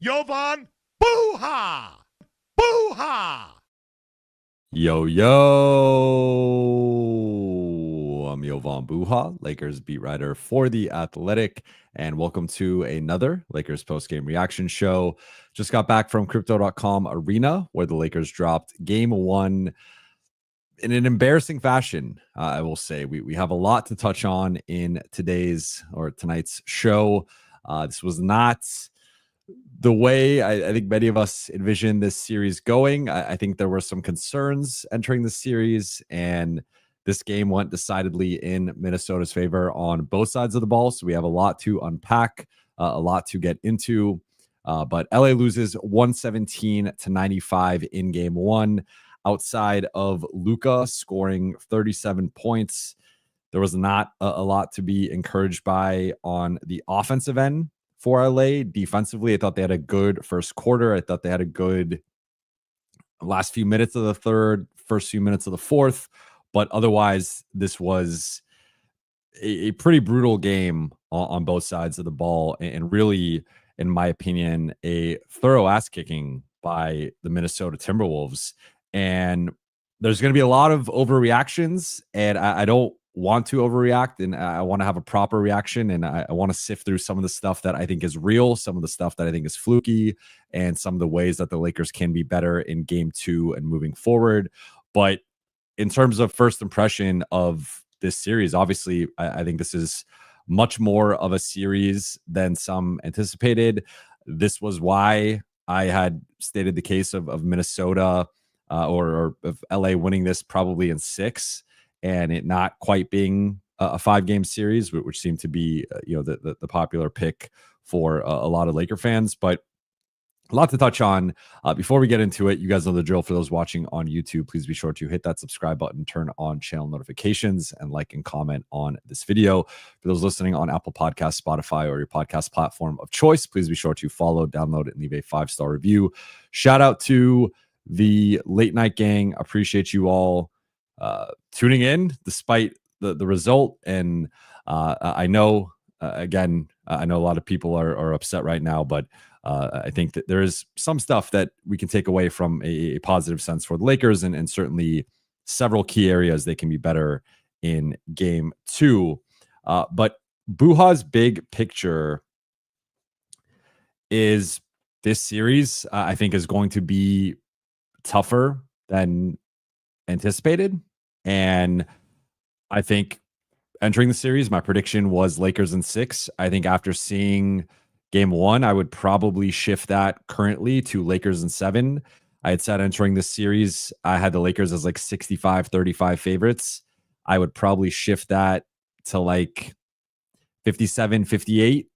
Jovan, Buha! Buha! Yo, I'm Jovan Buha, Lakers beat writer for The Athletic, and welcome to another Lakers post-game reaction show. Just got back from Crypto.com Arena, where the Lakers dropped Game 1 in an embarrassing fashion, I will say. We have a lot to touch on in tonight's show. This was not the way I think many of us envisioned this series going. I think there were some concerns entering the series, and this game went decidedly in Minnesota's favor on both sides of the ball. So we have a lot to unpack, a lot to get into. But LA loses 117-95 in game one. Outside of Luka scoring 37 points, there was not a lot to be encouraged by on the offensive end for LA. Defensively, I thought they had a good first quarter. I thought they had a good last few minutes of the third, first few minutes of the fourth. But otherwise, this was a pretty brutal game on both sides of the ball. And really, in my opinion, a thorough ass kicking by the Minnesota Timberwolves. And there's going to be a lot of overreactions, and I don't want to overreact, and I want to have a proper reaction, and I want to sift through some of the stuff that I think is real, some of the stuff that I think is fluky, and some of the ways that the Lakers can be better in game two and moving forward. But in terms of first impression of this series, obviously, I think this is much more of a series than some anticipated. This was why I had stated the case of Minnesota or of LA winning this probably in 6, and it not quite being a 5-game series, which seemed to be the popular pick for a lot of Laker fans. But a lot to touch on. Before we get into it, you guys know the drill. For those watching on YouTube, please be sure to hit that subscribe button, turn on channel notifications, and like and comment on this video. For those listening on Apple Podcasts, Spotify, or your podcast platform of choice, please be sure to follow, download it, and leave a 5-star review. Shout out to the late night gang. Appreciate you all tuning in despite the result. And I know, again, I know a lot of people are upset right now, but I think that there is some stuff that we can take away from a positive sense for the Lakers, and certainly several key areas they can be better in game two. But Buha's big picture is this series, I think, is going to be tougher than anticipated. And I think entering the series, my prediction was Lakers in 6. I think after seeing game one, I would probably shift that currently to Lakers in 7. I had said entering this series, I had the Lakers as like 65-35 favorites. I would probably shift that to like 57-58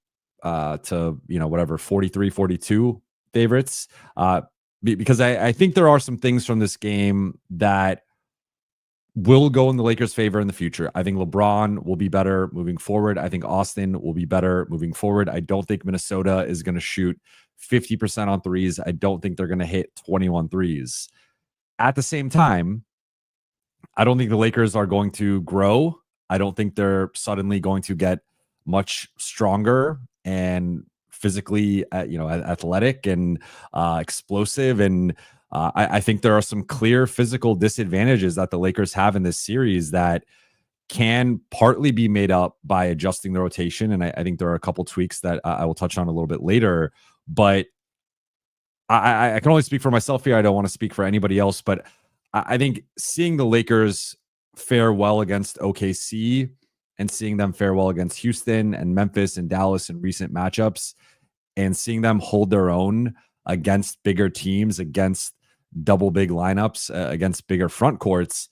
to, whatever, 43-42 favorites. Because I think there are some things from this game that will go in the Lakers' favor in the future. I think LeBron will be better moving forward. I think Austin will be better moving forward. I don't think Minnesota is going to shoot 50% on threes. I don't think they're going to hit 21 threes. At the same time, I don't think the Lakers are going to grow. I don't think they're suddenly going to get much stronger and physically, athletic and explosive. And I think there are some clear physical disadvantages that the Lakers have in this series that can partly be made up by adjusting the rotation. And I think there are a couple tweaks that I will touch on a little bit later. But I can only speak for myself here. I don't want to speak for anybody else. But I think seeing the Lakers fare well against OKC and seeing them fare well against Houston and Memphis and Dallas in recent matchups, and seeing them hold their own against bigger teams, against double big lineups, against bigger front courts,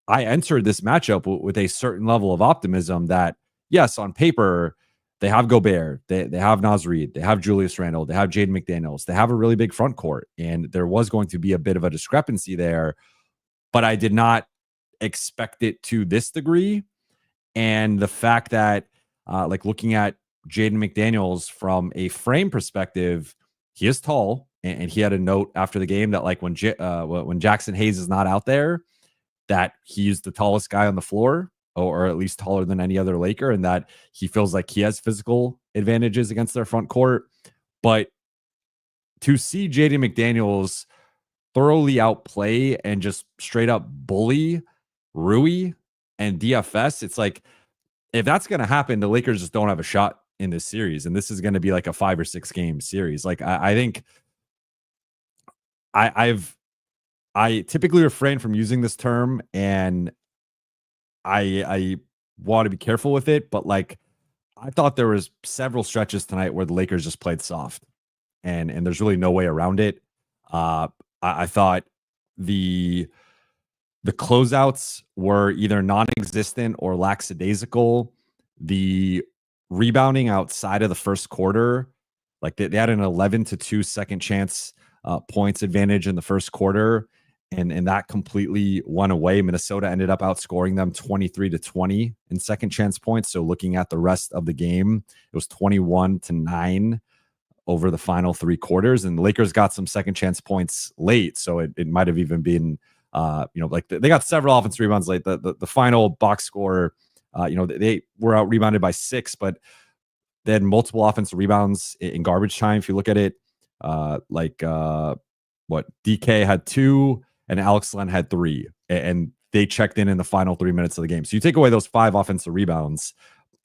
I entered this matchup with a certain level of optimism that, yes, on paper, they have Gobert, they have Naz Reid, they have Julius Randle, they have Jaden McDaniels, they have a really big front court, and there was going to be a bit of a discrepancy there, but I did not expect it to this degree. And the fact that, looking at Jaden McDaniels from a frame perspective, he is tall, and he had a note after the game that when Jackson Hayes is not out there, that he's the tallest guy on the floor, or at least taller than any other Laker, and that he feels like he has physical advantages against their front court. But to see JD McDaniels thoroughly outplay and just straight up bully Rui and DFS, it's like, if that's going to happen, the Lakers just don't have a shot in this series. And this is going to be like a 5 or 6 game series. Like, I think I typically refrain from using this term, and I want to be careful with it, but like, I thought there was several stretches tonight where the Lakers just played soft, and there's really no way around it. I thought the closeouts were either non-existent or lackadaisical. The rebounding outside of the first quarter, like they had an 11-2 second chance points advantage in the first quarter, and that completely went away. Minnesota ended up outscoring them 23-20 in second chance points. So looking at the rest of the game, it was 21-9 over the final 3 quarters, and the Lakers got some second chance points late. So it might have even been, like they got several offensive rebounds late. The final box score, they were out rebounded by 6, but they had multiple offensive rebounds in garbage time. If you look at it, DK had 2 and Alex Len had 3, and they checked in the final 3 minutes of the game. So you take away those 5 offensive rebounds,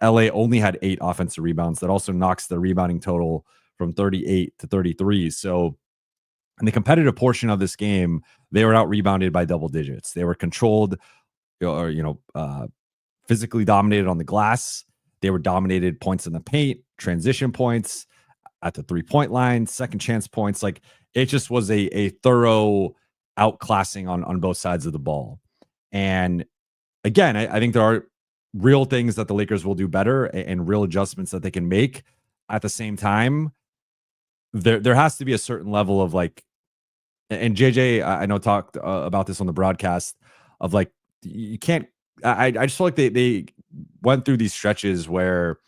LA only had 8 offensive rebounds. That also knocks the rebounding total from 38 to 33. So in the competitive portion of this game, they were out rebounded by double digits. They were controlled or, physically dominated on the glass. They were dominated points in the paint, transition points at the 3-point line, second chance points. Like, it just was a thorough outclassing on both sides of the ball. And again, I think there are real things that the Lakers will do better and real adjustments that they can make. At the same time, there has to be a certain level of like, and JJ, I know talked about this on the broadcast of like, you can't, I just feel like they went through these stretches where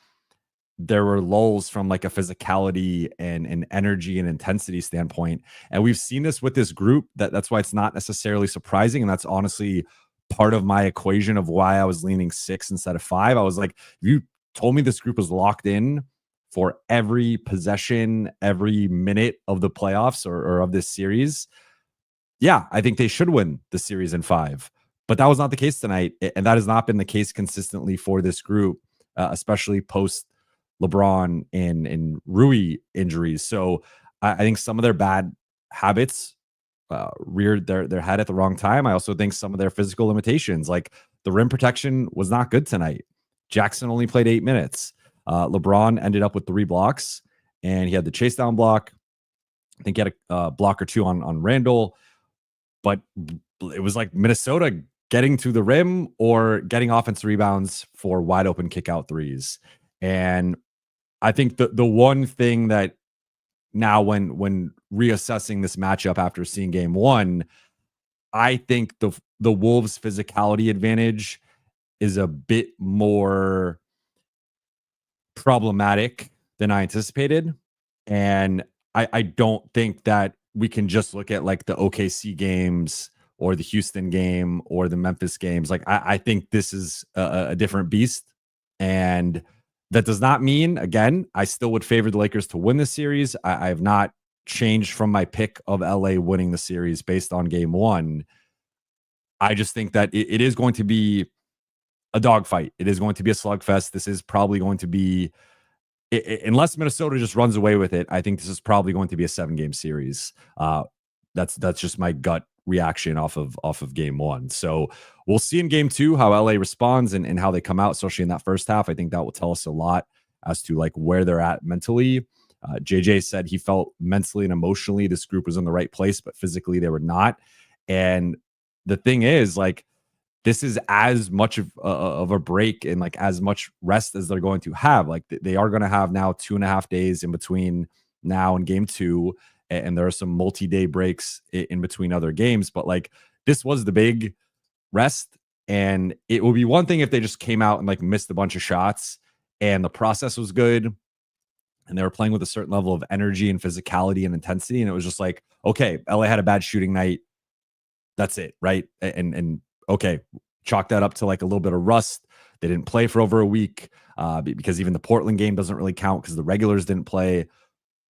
there were lulls from like a physicality and an energy and intensity standpoint. And we've seen this with this group. That's why it's not necessarily surprising. And that's honestly part of my equation of why I was leaning 6 instead of 5. I was like, if you told me this group was locked in for every possession, every minute of the playoffs or of this series, yeah, I think they should win the series in 5. But that was not the case tonight. And that has not been the case consistently for this group, especially post LeBron and Rui injuries. So I think some of their bad habits reared their head at the wrong time. I also think some of their physical limitations, like the rim protection, was not good tonight. Jackson only played 8 minutes. LeBron ended up with 3 blocks, and he had the chase down block. I think he had a block or 2 on Randall, but it was like Minnesota getting to the rim or getting offensive rebounds for wide open kick out threes. And I think the one thing that now when reassessing this matchup after seeing game 1, I think the Wolves' physicality advantage is a bit more problematic than I anticipated. And I don't think that we can just look at like the OKC games or the Houston game or the Memphis games. Like, I think this is a different beast. And that does not mean, again, I still would favor the Lakers to win the series. I have not changed from my pick of LA winning the series based on game 1. I just think that it is going to be a dogfight. It is going to be a slugfest. This is probably going to be, unless Minnesota just runs away with it, I think this is probably going to be a 7-game series. That's just my gut reaction off of game 1. So we'll see in game 2 how LA responds and how they come out, especially in that first half. I think that will tell us a lot as to like where they're at mentally. JJ said he felt mentally and emotionally this group was in the right place, but physically they were not. And the thing is, like, this is as much of a break and like as much rest as they're going to have. Like, they are going to have now 2.5 days in between now and game 2. And there are some multi-day breaks in between other games. But like, this was the big rest. And it would be one thing if they just came out and like missed a bunch of shots and the process was good and they were playing with a certain level of energy and physicality and intensity. And it was just like, okay, LA had a bad shooting night. That's it, right? And okay, chalk that up to like a little bit of rust. They didn't play for over a week because even the Portland game doesn't really count because the regulars didn't play.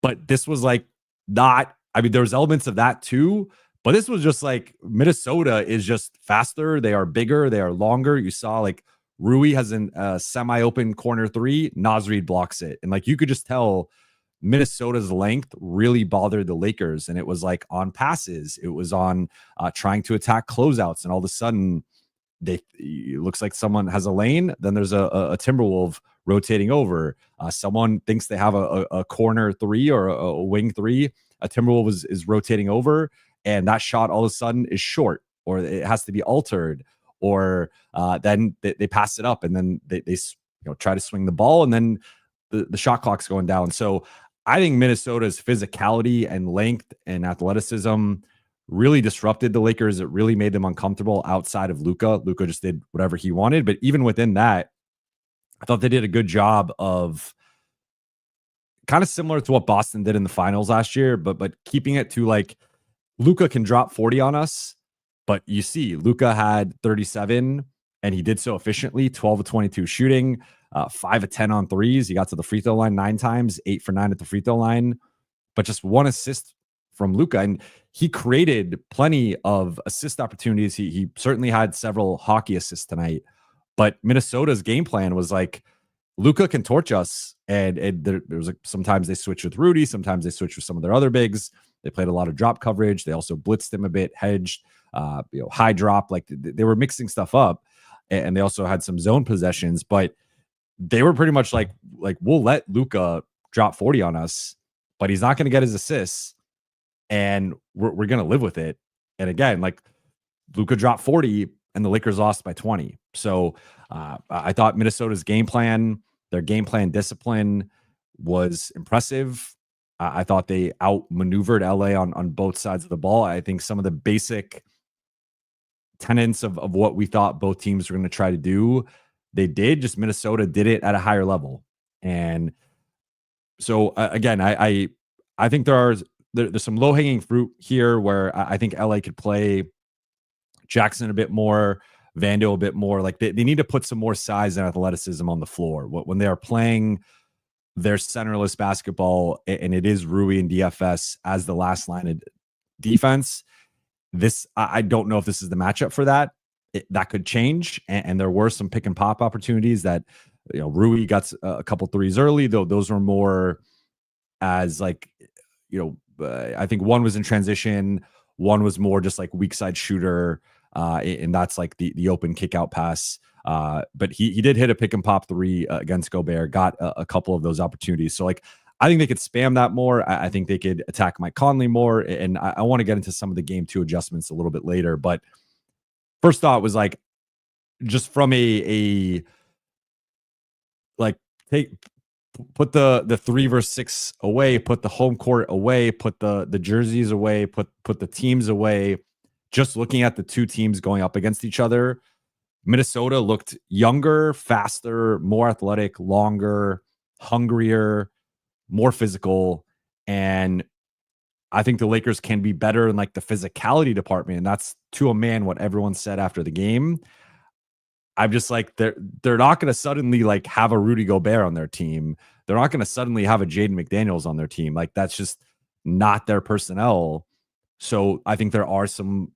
But this was like not, I mean, there's elements of that too, but this was just like Minnesota is just faster. They are bigger. They are longer. You saw like Rui has a semi-open corner three. Naz Reid blocks it. And like you could just tell Minnesota's length really bothered the Lakers. And it was like on passes. It was on trying to attack closeouts. And all of a sudden, it looks like someone has a lane. Then there's a Timberwolf rotating over. Someone thinks they have a corner three or a wing three. A Timberwolf is rotating over. And that shot all of a sudden is short, or it has to be altered, or then they pass it up, and then they try to swing the ball, and then the shot clock's going down. So I think Minnesota's physicality and length and athleticism really disrupted the Lakers. It really made them uncomfortable outside of Luka. Luka just did whatever he wanted, but even within that, I thought they did a good job of kind of similar to what Boston did in the finals last year, but keeping it to like, Luka can drop 40 on us, but you see Luka had 37 and he did so efficiently, 12 of 22 shooting, 5 of 10 on threes. He got to the free throw line 9 times, 8 for 9 at the free throw line, but just 1 assist from Luka. And he created plenty of assist opportunities. He certainly had several hockey assists tonight, but Minnesota's game plan was like, Luka can torch us. And there was like, sometimes they switch with Rudy, sometimes they switch with some of their other bigs. They played a lot of drop coverage. They also blitzed him a bit, hedged, high drop. Like they were mixing stuff up, and they also had some zone possessions. But they were pretty much like we'll let Luka drop 40 on us, but he's not going to get his assists, and we're going to live with it. And again, like Luka dropped 40, and the Lakers lost by 20. So I thought Minnesota's game plan, their game plan discipline, was impressive. I thought they outmaneuvered LA on both sides of the ball. I think some of the basic tenets of what we thought both teams were going to try to do, they did. Just Minnesota did it at a higher level. And so again, I think there's some low hanging fruit here where I think LA could play Jackson a bit more, Vando a bit more. Like they need to put some more size and athleticism on the floor when they are playing their centerless basketball, and it is Rui and DFS as the last line of defense. This, I don't know if this is the matchup for that. That could change, and there were some pick and pop opportunities that, Rui got a couple threes early, though those were more as like, I think one was in transition, one was more just like weak side shooter, and that's like the open kick out pass. But he did hit a pick and pop 3 against Gobert, got a couple of those opportunities. So like, I think they could spam that more. I think they could attack Mike Conley more. And I want to get into some of the game 2 adjustments a little bit later. But first thought was like, just from a like put the 3 versus 6 away, put the home court away, put the jerseys away, put the teams away. Just looking at the 2 teams going up against each other, Minnesota looked younger, faster, more athletic, longer, hungrier, more physical. And I think the Lakers can be better in like the physicality department. And that's to a man what everyone said after the game. I'm just like, they're not going to suddenly like have a Rudy Gobert on their team. They're not going to suddenly have a Jaden McDaniels on their team. Like that's just not their personnel. So I think there are some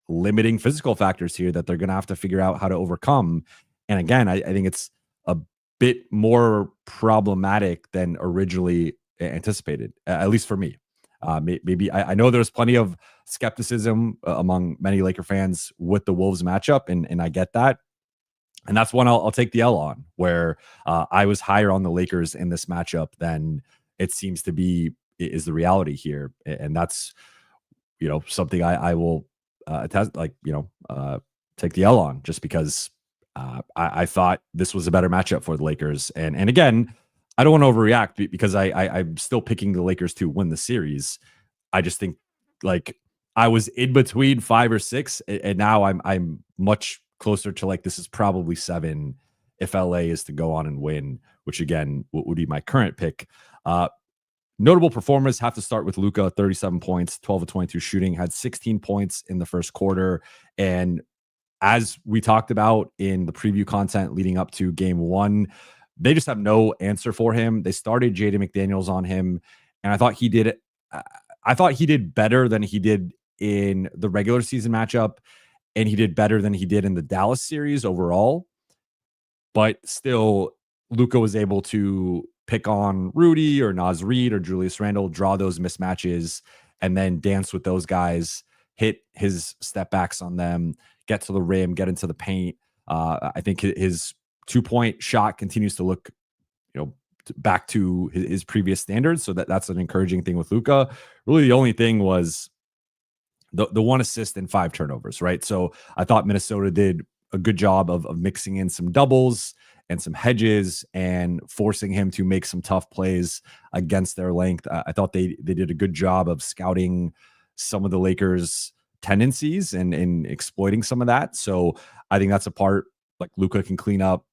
limiting physical factors here that they're going to have to figure out how to overcome. And again, I think it's a bit more problematic than originally anticipated, at least for me. Maybe I know there's plenty of skepticism among many Laker fans with the Wolves matchup, and I get that. And that's one I'll take the L on, where I was higher on the Lakers in this matchup than it seems to be is the reality here. And that's, something I will take the L on, just because I thought this was a better matchup for the Lakers. And again, I don't want to overreact because I'm still picking the Lakers to win the series. I just think like I was in between 5 or 6, and now I'm much closer to like this is probably 7 if LA is to go on and win, which again would be my current pick. Notable performers have to start with Luka, 37 points, 12 of 22 shooting, had 16 points in the first quarter. And as we talked about in the preview content leading up to game 1, they just have no answer for him. They started Jaden McDaniels on him, and I thought he did I thought he did better than he did in the regular season matchup, and he did better than he did in the Dallas series overall. But still, Luka was able to pick on Rudy or Naz Reid or Julius Randle, draw those mismatches, and then dance with those guys, hit his step backs on them, get to the rim, get into the paint. I think his 2-point shot continues to look, back to his previous standards. So that's an encouraging thing with Luka. Really, the only thing was the 1 assist and 5 turnovers, right? So I thought Minnesota did a good job of mixing in some doubles and some hedges and forcing him to make some tough plays against their length. I thought they did a good job of scouting some of the Lakers' tendencies and exploiting some of that. So I think that's a part like Luka can clean up.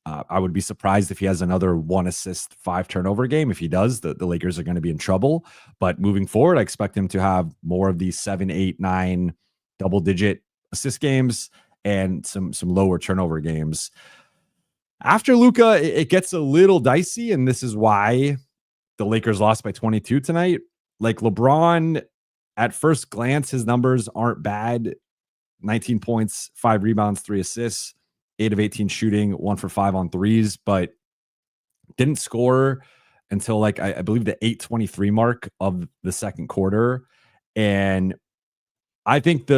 I would be surprised if he has another 1 assist, 5 turnover game. If he does, the Lakers are going to be in trouble. But moving forward, I expect him to have more of these 7, 8, 9 double-digit assist games and some lower turnover games. After Luka, it gets a little dicey, and this is why the Lakers lost by 22 tonight. Like LeBron, at first glance, his numbers aren't bad. 19 points, 5 rebounds, 3 assists. 8 of 18 shooting, 1 for 5 on threes, but didn't score until like I believe the 8:23 mark of the second quarter. And I think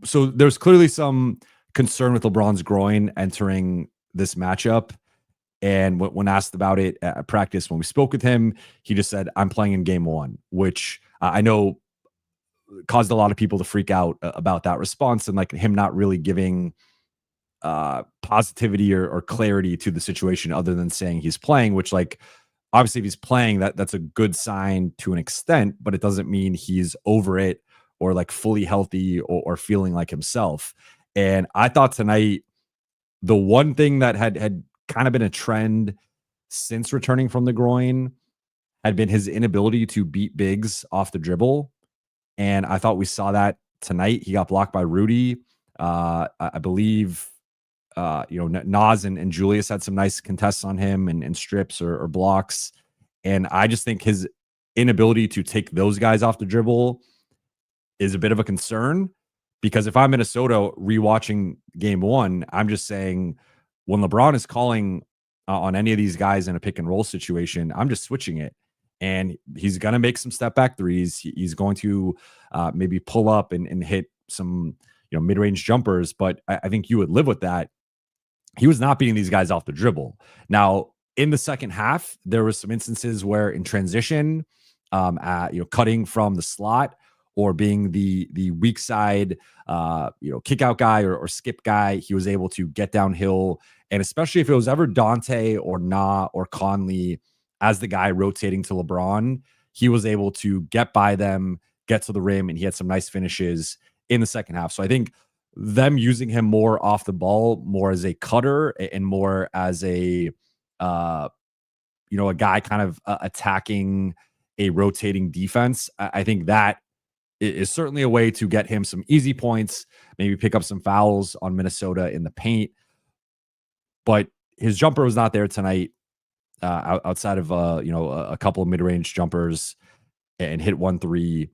so there's clearly some concern with LeBron's groin entering this matchup. And when asked about it at practice, when we spoke with him, he just said, "I'm playing in game 1," which I know caused a lot of people to freak out about that response and like him not really giving positivity or clarity to the situation other than saying he's playing, which like obviously if he's playing, that's a good sign to an extent, but it doesn't mean he's over it or like fully healthy or feeling like himself. And I thought tonight the one thing that had kind of been a trend since returning from the groin had been his inability to beat bigs off the dribble. And I thought we saw that tonight. He got blocked by Rudy. I believe Naz and Julius had some nice contests on him and strips or blocks. And I just think his inability to take those guys off the dribble is a bit of a concern, because if I'm Minnesota rewatching game 1, I'm just saying when LeBron is calling on any of these guys in a pick and roll situation, I'm just switching it. And he's going to make some step back threes. He's going to maybe pull up and hit some mid-range jumpers. But I think you would live with that. He was not beating these guys off the dribble. Now, in the second half, there was some instances where in transition, cutting from the slot or being the weak side, kick out guy or skip guy, he was able to get downhill. And especially if it was ever Dante or Na or Conley as the guy rotating to LeBron, he was able to get by them, get to the rim, and he had some nice finishes in the second half. So I think them using him more off the ball, more as a cutter and more as a guy kind of attacking a rotating defense. I think that is certainly a way to get him some easy points, maybe pick up some fouls on Minnesota in the paint. But his jumper was not there tonight, outside of a couple of mid-range jumpers and hit 1 3.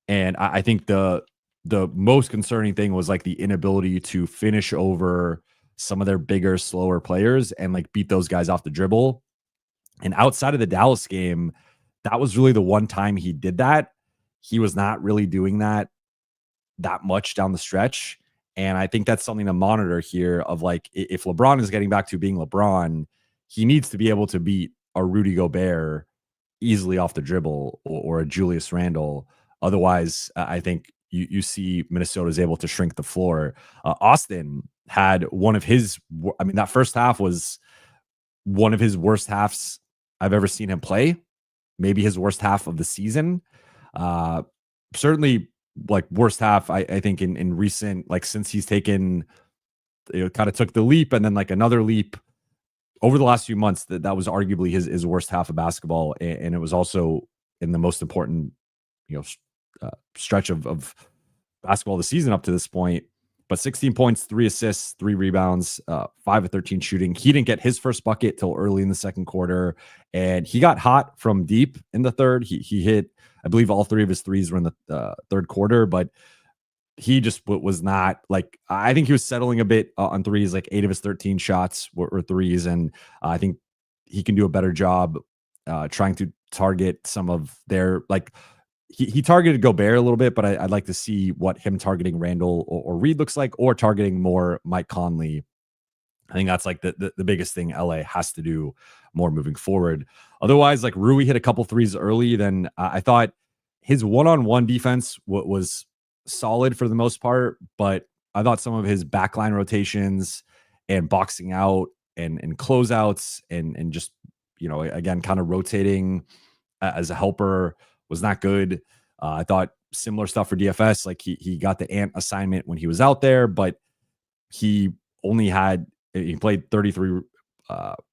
And I think the most concerning thing was like the inability to finish over some of their bigger, slower players and like beat those guys off the dribble. And outside of the Dallas game, that was really the one time he did that. He was not really doing that much down the stretch. And I think that's something to monitor here of like, if LeBron is getting back to being LeBron, he needs to be able to beat a Rudy Gobert easily off the dribble or a Julius Randle. Otherwise, I think you see Minnesota is able to shrink the floor. Austin had one of his, that first half was one of his worst halves I've ever seen him play. Maybe his worst half of the season. Certainly like worst half, I think in recent, like since he's taken, kind of took the leap and then like another leap over the last few months, that was arguably his worst half of basketball. And it was also in the most important, stretch of basketball the season up to this point. But 16 points, 3 assists, 3 rebounds, 5 of 13 shooting. He didn't get his first bucket till early in the second quarter. And he got hot from deep in the third. He hit, I believe all 3 of his threes were in the third quarter, but he just was not like, I think he was settling a bit on threes. Like 8 of his 13 shots were threes. And I think he can do a better job trying to target some of their, like, he targeted Gobert a little bit, but I'd like to see what him targeting Randall or Reed looks like, or targeting more Mike Conley. I think that's like the biggest thing LA has to do more moving forward. Otherwise, like Rui hit a couple threes early. Then I thought his one-on-one defense was solid for the most part, but I thought some of his backline rotations and boxing out and closeouts and just, again, kind of rotating as a helper was not good. I thought similar stuff for DFS. Like he got the Ant assignment when he was out there, but he played 33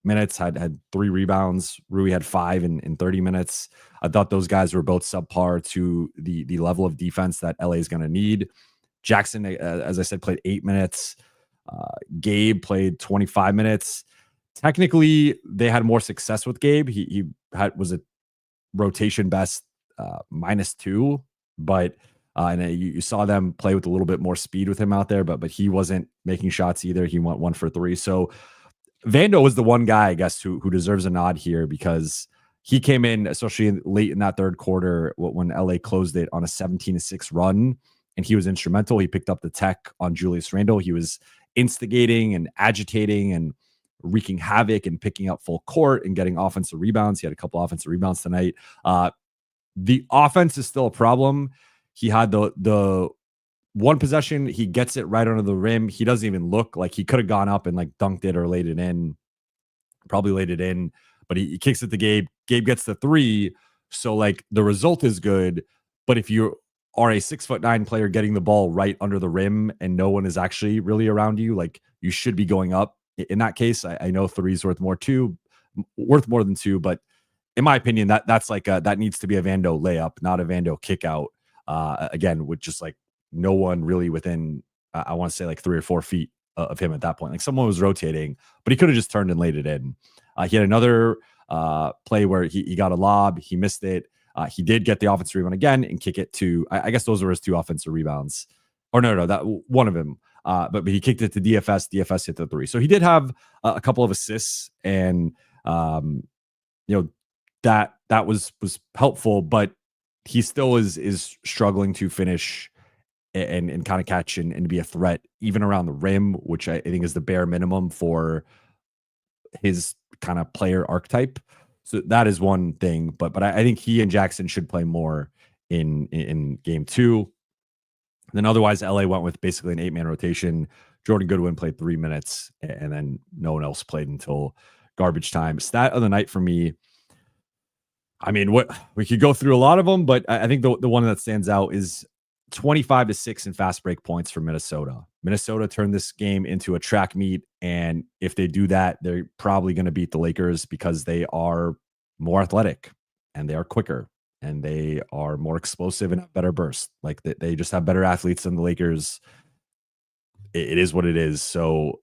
minutes, had 3 rebounds. Rui had 5 in 30 minutes. I thought those guys were both subpar to the level of defense that LA is going to need. Jackson, as I said, played 8 minutes. Gabe played 25 minutes. Technically, they had more success with Gabe. He was a rotation best -2, but and you saw them play with a little bit more speed with him out there, but he wasn't making shots either. He went 1 for 3. So Vando was the one guy, I guess, who deserves a nod here, because he came in, especially late in that third quarter when LA closed it on a 17-6 run, and he was instrumental. He picked up the tech on Julius Randle. He was instigating and agitating and wreaking havoc and picking up full court and getting offensive rebounds. He had a couple offensive rebounds tonight. The offense is still a problem. He had the one possession, he gets it right under the rim. He doesn't even look like he could have gone up and like dunked it or laid it in. Probably laid it in, but he kicks it to Gabe. Gabe gets the 3. So like the result is good. But if you are a 6'9" player getting the ball right under the rim and no one is actually really around you, like you should be going up. In that case, I know 3 is worth more than 2, but in my opinion, that's like that needs to be a Vando layup, not a Vando kick out. Again, with just like no one really within, I want to say like 3 or 4 feet of him at that point. Like someone was rotating, but he could have just turned and laid it in. He had another play where he got a lob, he missed it. He did get the offensive rebound again and kick it to, I guess those were his 2 offensive rebounds. Or no, that one of them. But he kicked it to DFS. DFS hit the 3. So he did have a couple of assists, and that was helpful, but he still is struggling to finish and kind of catch and be a threat even around the rim, which I think is the bare minimum for his kind of player archetype. So that is one thing, but I think he and Jackson should play more in game 2. Then otherwise, LA went with basically an 8-man rotation. Jordan Goodwin played 3 minutes, and then no one else played until garbage time. Stat of the night for me, I mean, we could go through a lot of them, but I think the one that stands out is 25-6 in fast break points for Minnesota. Minnesota turned this game into a track meet, and if they do that, they're probably going to beat the Lakers because they are more athletic and they are quicker and they are more explosive and have better burst. Like they just have better athletes than the Lakers. It is what it is. So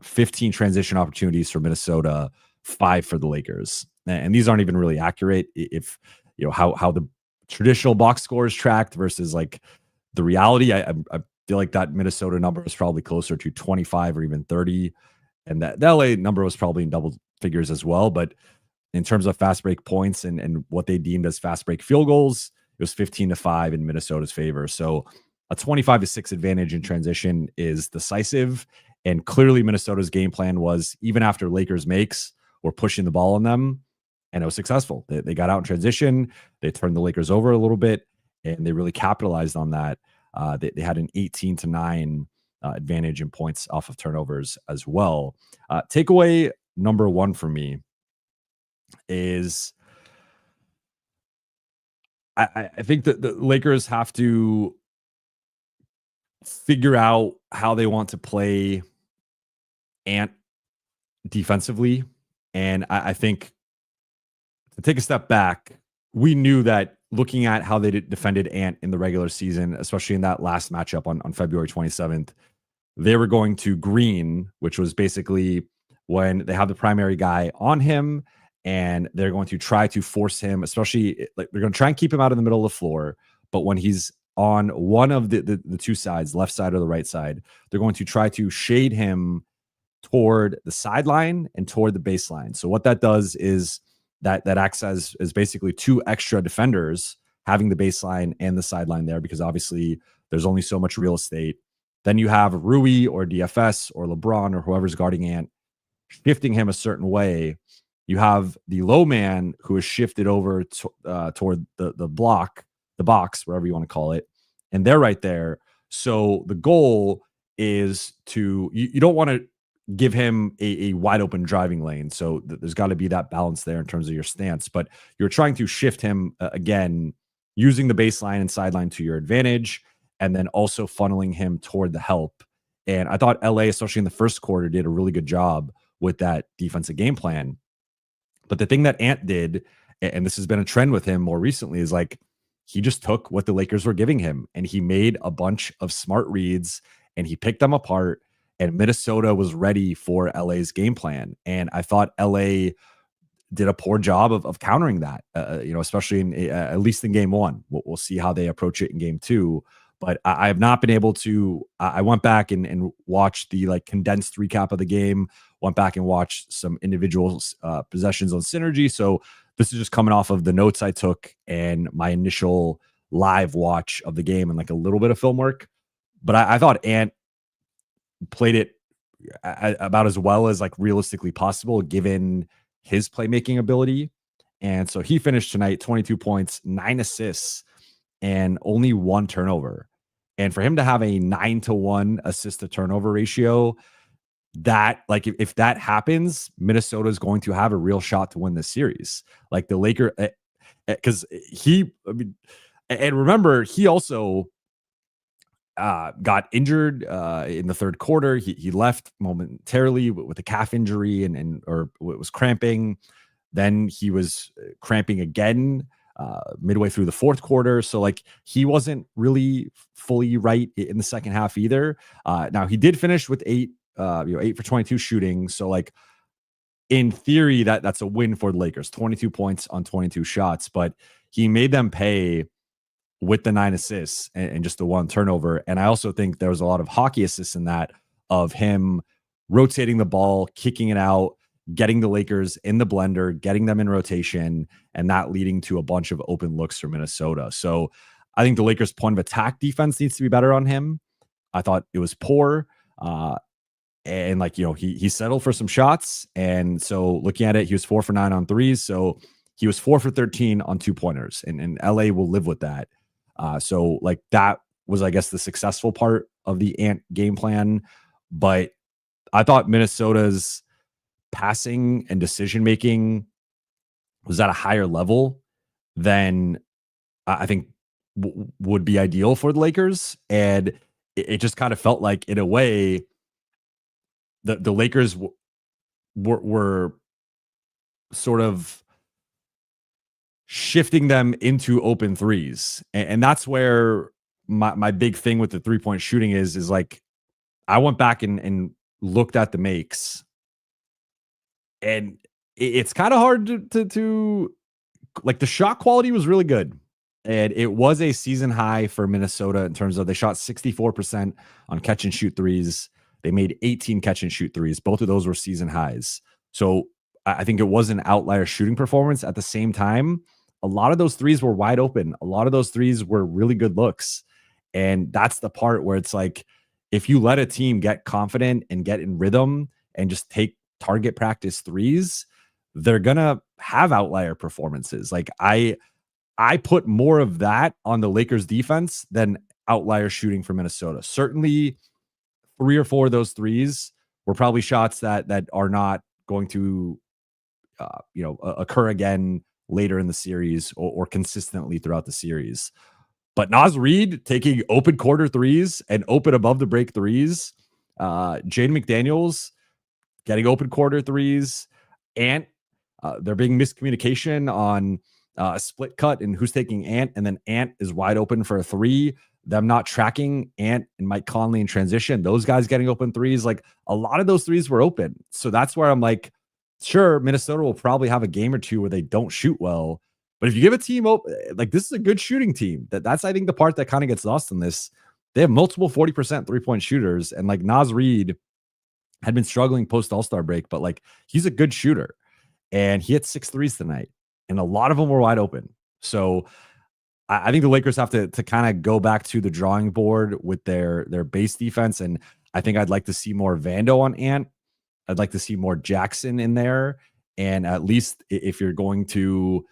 15 transition opportunities for Minnesota, 5 for the Lakers. And these aren't even really accurate. If how the traditional box score is tracked versus like the reality, I feel like that Minnesota number is probably closer to 25 or even 30, and that the LA number was probably in double figures as well. But in terms of fast break points and what they deemed as fast break field goals, it was 15-5 in Minnesota's favor. So a 25-6 advantage in transition is decisive, and clearly Minnesota's game plan was, even after Lakers makes, we're pushing the ball on them. And it was successful. They got out in transition. They turned the Lakers over a little bit, and they really capitalized on that. They had an 18-9 advantage in points off of turnovers as well. Takeaway number 1 for me is I think that the Lakers have to figure out how they want to play Ant defensively. And I think, to take a step back, we knew that looking at how they defended Ant in the regular season, especially in that last matchup on February 27th, they were going to green, which was basically when they have the primary guy on him and they're going to try to force him, especially like they're going to try and keep him out in the middle of the floor. But when he's on one of the two sides, left side or the right side, they're going to try to shade him toward the sideline and toward the baseline. So what that does is that acts as basically two extra defenders having the baseline and the sideline there, because obviously there's only so much real estate. Then you have Rui or DFS or LeBron or whoever's guarding Ant shifting him a certain way. You have the low man who is shifted over toward the box, wherever you want to call it, and they're right there. So the goal is to you don't want to give him a wide open driving lane. So there's got to be that balance there in terms of your stance, but you're trying to shift him again, using the baseline and sideline to your advantage, and then also funneling him toward the help. And I thought LA, especially in the first quarter, did a really good job with that defensive game plan. But the thing that Ant did, and this has been a trend with him more recently, is like he just took what the Lakers were giving him and he made a bunch of smart reads and he picked them apart. And Minnesota was ready for LA's game plan. And I thought LA did a poor job of countering that, especially in at least in game one. We'll see how they approach it in game two. But I have not been able to. I went back and watched the like condensed recap of the game. Went back and watched some individual possessions on Synergy. So this is just coming off of the notes I took and my initial live watch of the game and like a little bit of film work. But I thought Ant played it about as well as like realistically possible given his playmaking ability. And so he finished tonight 22 points, 9 assists, and only 1 turnover. And for him to have a 9-to-1 assist to turnover ratio, that like if that happens, Minnesota is going to have a real shot to win this series. Like the Lakers, because and remember, he also got injured in the third quarter. He left momentarily with a calf injury or it was cramping. Then he was cramping again midway through the fourth quarter. So like he wasn't really fully right in the second half either. Now he did finish with 8 for 22 shooting. So like in theory that's a win for the Lakers, 22 points on 22 shots, but he made them pay with the 9 assists and just the 1 turnover. And I also think there was a lot of hockey assists in that, of him rotating the ball, kicking it out, getting the Lakers in the blender, getting them in rotation, and that leading to a bunch of open looks for Minnesota. So I think the Lakers' point of attack defense needs to be better on him. I thought it was poor. And like, he settled for some shots. And so looking at it, he was 4 for 9 on threes. So he was 4 for 13 on 2-pointers, and LA will live with that. So like that was, I guess, the successful part of the Ant game plan. But I thought Minnesota's passing and decision-making was at a higher level than I think would be ideal for the Lakers. And it just kind of felt like, in a way, the Lakers were sort of shifting them into open threes. And that's where my big thing with the 3-point shooting is like, I went back and looked at the makes, and it's kind of hard to like, the shot quality was really good. And it was a season high for Minnesota in terms of they shot 64% on catch and shoot threes. They made 18 catch and shoot threes. Both of those were season highs. So I think it was an outlier shooting performance. At the same time, a lot of those threes were wide open. A lot of those threes were really good looks. And that's the part where it's like, if you let a team get confident and get in rhythm and just take target practice threes, they're going to have outlier performances. Like I put more of that on the Lakers defense than outlier shooting for Minnesota. Certainly 3 or 4 of those threes were probably shots that are not going to occur again later in the series or consistently throughout the series. But Naz Reid taking open quarter threes and open above the break threes. Jaden McDaniels getting open quarter threes. Ant, there being miscommunication on a split cut and who's taking Ant, and then Ant is wide open for a 3. Them not tracking Ant and Mike Conley in transition. Those guys getting open threes. Like, a lot of those threes were open. So that's where I'm like, sure, Minnesota will probably have a game or two where they don't shoot well. But if you give a team like this is a good shooting team, that's I think the part that kind of gets lost in this. They have multiple 40% 3-point shooters, and like Naz Reid had been struggling post All-Star break, but like he's a good shooter. And he hit 6 threes tonight, and a lot of them were wide open. So I think the Lakers have to kind of go back to the drawing board with their base defense. And I think I'd like to see more Vando on Ant. I'd like to see more Jackson in there. And at least if you're going to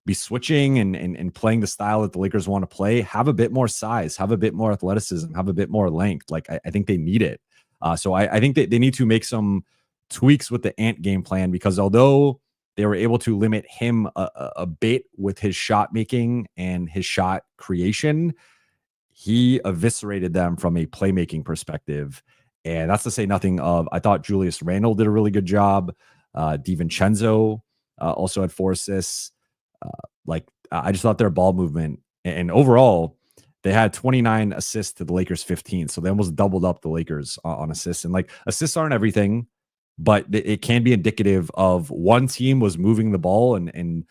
be switching and playing the style that the Lakers want to play, have a bit more size, have a bit more athleticism, have a bit more length. Like I think they need it. So I think that they need to make some tweaks with the Ant game plan, because although they were able to limit him a bit with his shot making and his shot creation, he eviscerated them from a playmaking perspective. And that's to say nothing of, I thought Julius Randle did a really good job. DiVincenzo also had 4 assists. I just thought their ball movement and overall, they had 29 assists to the Lakers 15. So they almost doubled up the Lakers on assists. And like assists aren't everything, but it can be indicative of one team was moving the ball and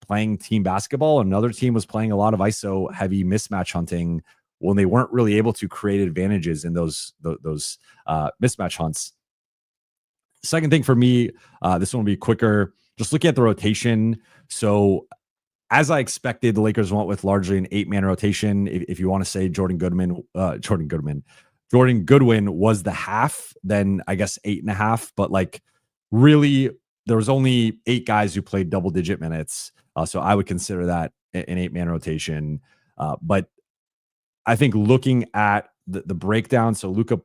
playing team basketball. Another team was playing a lot of ISO heavy mismatch hunting when they weren't really able to create advantages in those mismatch hunts. Second thing for me, this one will be quicker. Just looking at the rotation. So as I expected, the Lakers went with largely an 8-man rotation. If you want to say Jordan Goodwin was the half, then I guess 8.5. But like really, there was only 8 guys who played double-digit minutes. So I would consider that an 8-man rotation. But I think looking at the breakdown, so Luka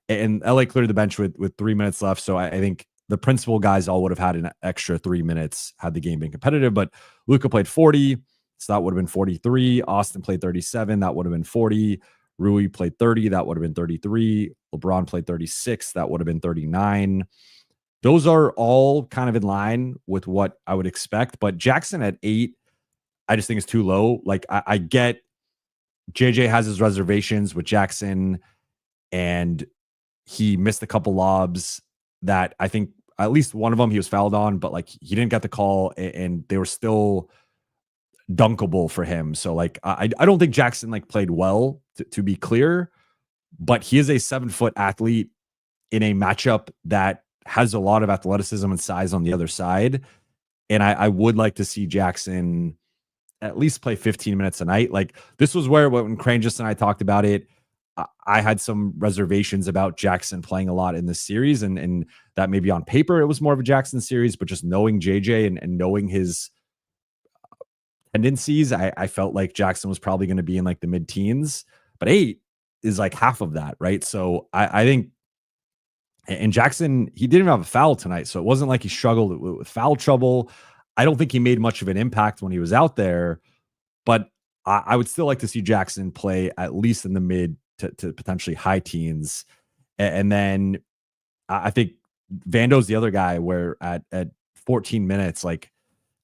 and LA cleared the bench with 3 minutes left. So I think the principal guys all would have had an extra 3 minutes had the game been competitive. But Luka played 40, so that would have been 43. Austin played 37, that would have been 40. Rui played 30, that would have been 33. LeBron played 36, that would have been 39. Those are all kind of in line with what I would expect. But Jackson at 8, I just think is too low. Like I get JJ has his reservations with Jackson, and he missed a couple lobs that I think at least one of them he was fouled on, but like he didn't get the call and they were still dunkable for him. So like I don't think Jackson like played well to be clear, but he is a 7-foot athlete in a matchup that has a lot of athleticism and size on the other side. And I would like to see Jackson at least play 15 minutes a night. Like this was where when Crangus and I talked about it, I had some reservations about Jackson playing a lot in this series, and that maybe on paper it was more of a Jackson series, but just knowing JJ and knowing his tendencies, I felt like Jackson was probably going to be in like the mid-teens, but 8 is like half of that, right? So I think, and Jackson, he didn't even have a foul tonight, so it wasn't like he struggled with foul trouble. I don't think he made much of an impact when he was out there, but I would still like to see Jackson play at least in the mid to potentially high teens. And then I think Vando's the other guy where at 14 minutes, like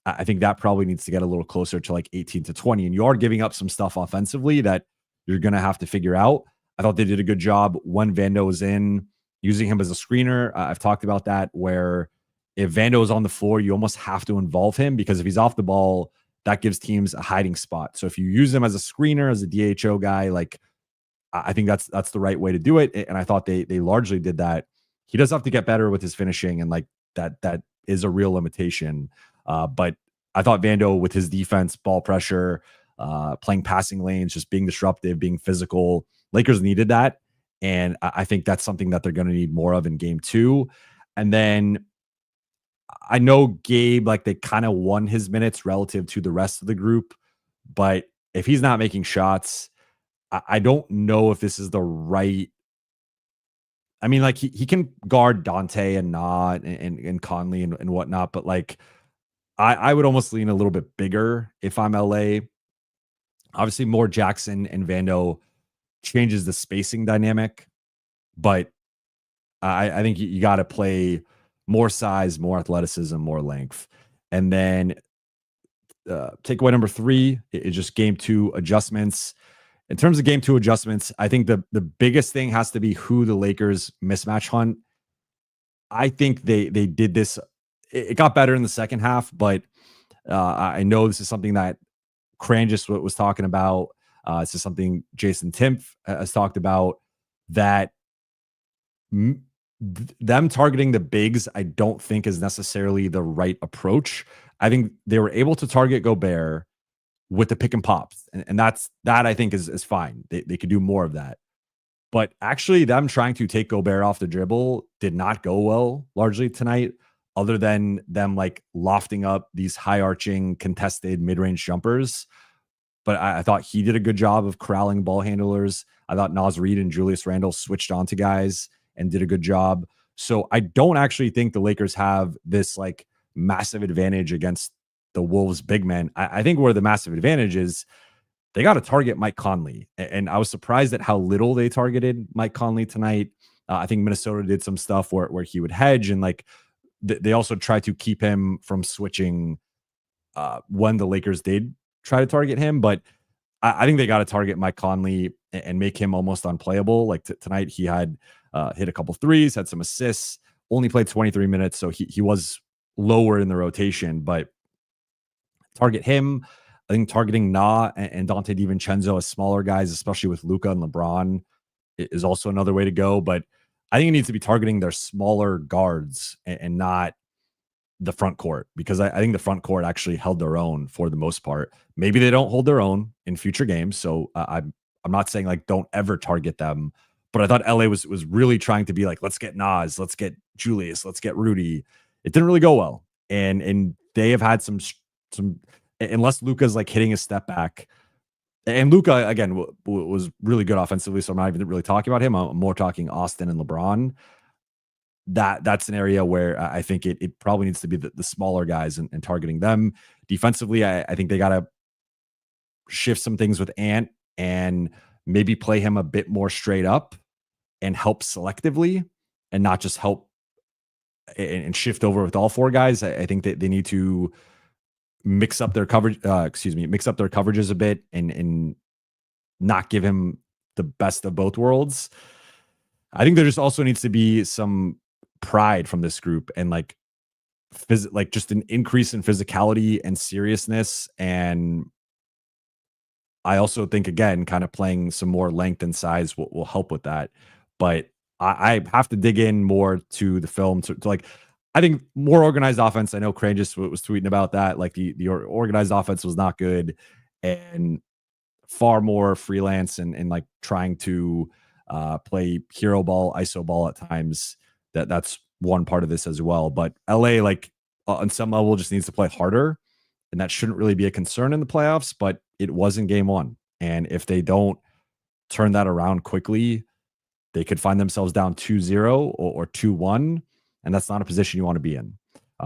I think that probably needs to get a little closer to like 18 to 20. And you are giving up some stuff offensively that you're going to have to figure out. I thought they did a good job when Vando was in, using him as a screener. I've talked about that, where if Vando is on the floor, you almost have to involve him, because if he's off the ball, that gives teams a hiding spot. So if you use him as a screener, as a DHO guy, like I think that's the right way to do it. And I thought they largely did that. He does have to get better with his finishing, and like that is a real limitation. But I thought Vando, with his defense, ball pressure, playing passing lanes, just being disruptive, being physical, Lakers needed that. And I think that's something that they're going to need more of in game 2. And then I know Gabe, like they kind of won his minutes relative to the rest of the group, but if he's not making shots, I don't know if this is the right. I mean, like he can guard Dante and Nod and Conley and whatnot, but like I would almost lean a little bit bigger if I'm LA. Obviously, more Jackson and Vando changes the spacing dynamic, but I think you got to play more size, more athleticism, more length. And then takeaway number 3 is just game 2 adjustments. In terms of game 2 adjustments, I think the biggest thing has to be who the Lakers mismatch hunt. I think they did this it got better in the second half, but I know this is something that Cranjis was talking about. This is something Jason Timpf has talked about, that them targeting the bigs, I don't think is necessarily the right approach. I think they were able to target Gobert with the pick and pops, and that I think is fine. They could do more of that. But actually, them trying to take Gobert off the dribble did not go well largely tonight, other than them like lofting up these high arching contested mid range jumpers. But I thought he did a good job of corralling ball handlers. I thought Naz Reid and Julius Randle switched onto guys and did a good job. So I don't actually think the Lakers have this like massive advantage against the Wolves big men. I think where the massive advantage is, they got to target Mike Conley. And I was surprised at how little they targeted Mike Conley tonight. I think Minnesota did some stuff where he would hedge, and like they also tried to keep him from switching when the Lakers did try to target him. But I think they got to target Mike Conley and make him almost unplayable. Like tonight, he had hit a couple threes, had some assists, only played 23 minutes. So he was lower in the rotation, but target him. I think targeting Na and Dante DiVincenzo as smaller guys, especially with Luka and LeBron, is also another way to go. But I think it needs to be targeting their smaller guards and not the front court, because I think the front court actually held their own for the most part. Maybe they don't hold their own in future games. So I'm not saying like don't ever target them, but I thought LA was really trying to be like, let's get Nas, let's get Julius, let's get Rudy. It didn't really go well, and they have had some unless Luka's like hitting a step back. And Luka, again, was really good offensively, so I'm not even really talking about him. I'm more talking Austin and LeBron. That's an area where I think it probably needs to be the smaller guys and targeting them. Defensively, I think they got to shift some things with Ant and maybe play him a bit more straight up and help selectively and not just help and shift over with all four guys. I think that they need to mix up their coverage, mix up their coverages a bit and not give him the best of both worlds. I think there just also needs to be some pride from this group and like just an increase in physicality and seriousness. And I also think, again, kind of playing some more length and size will help with that. But I have to dig in more to the film to like, I think more organized offense. I know Crane just was tweeting about that. Like the organized offense was not good, and far more freelance and like trying to play hero ball, ISO ball at times. That's one part of this as well. But LA, like on some level, just needs to play harder, and that shouldn't really be a concern in the playoffs. But it was in game one, and if they don't turn that around quickly, they could find themselves down 2-0 or 2-1. And that's not a position you want to be in.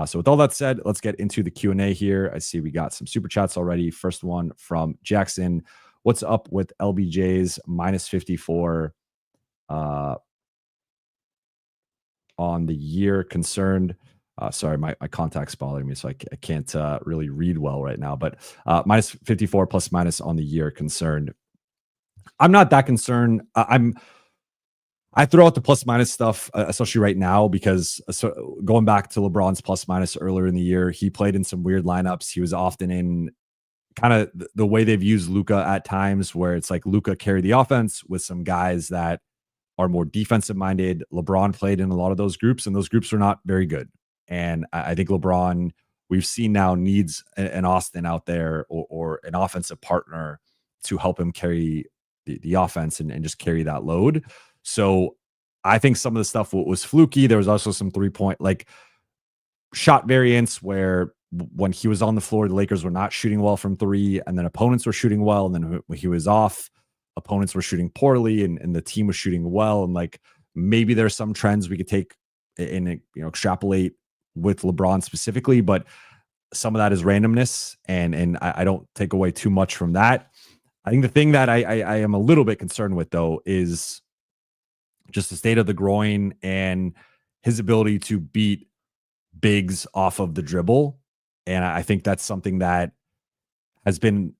So with all that said, let's get into the Q&A here. I see we got some super chats already. First one from Jackson. What's up with LBJ's minus 54 on the year concerned? Sorry, my contact's bothering me, so I can't really read well right now. But minus 54 plus minus on the year concerned. I'm not that concerned. I throw out the plus minus stuff, especially right now, because going back to LeBron's plus minus earlier in the year, he played in some weird lineups. He was often in kind of the way they've used Luka at times, where it's like Luka carried the offense with some guys that are more defensive minded. LeBron played in a lot of those groups, and those groups are not very good. And I think LeBron, we've seen now, needs an Austin out there or an offensive partner to help him carry the offense and just carry that load. So I think some of the stuff was fluky. There was also some 3-point like shot variants where when he was on the floor, the Lakers were not shooting well from three, and then opponents were shooting well. And then when he was off, opponents were shooting poorly and the team was shooting well. And like maybe there's some trends we could take and extrapolate with LeBron specifically, but some of that is randomness, and I don't take away too much from that. I think the thing that I am a little bit concerned with, though, is just the state of the groin and his ability to beat bigs off of the dribble. And I think that's something that has been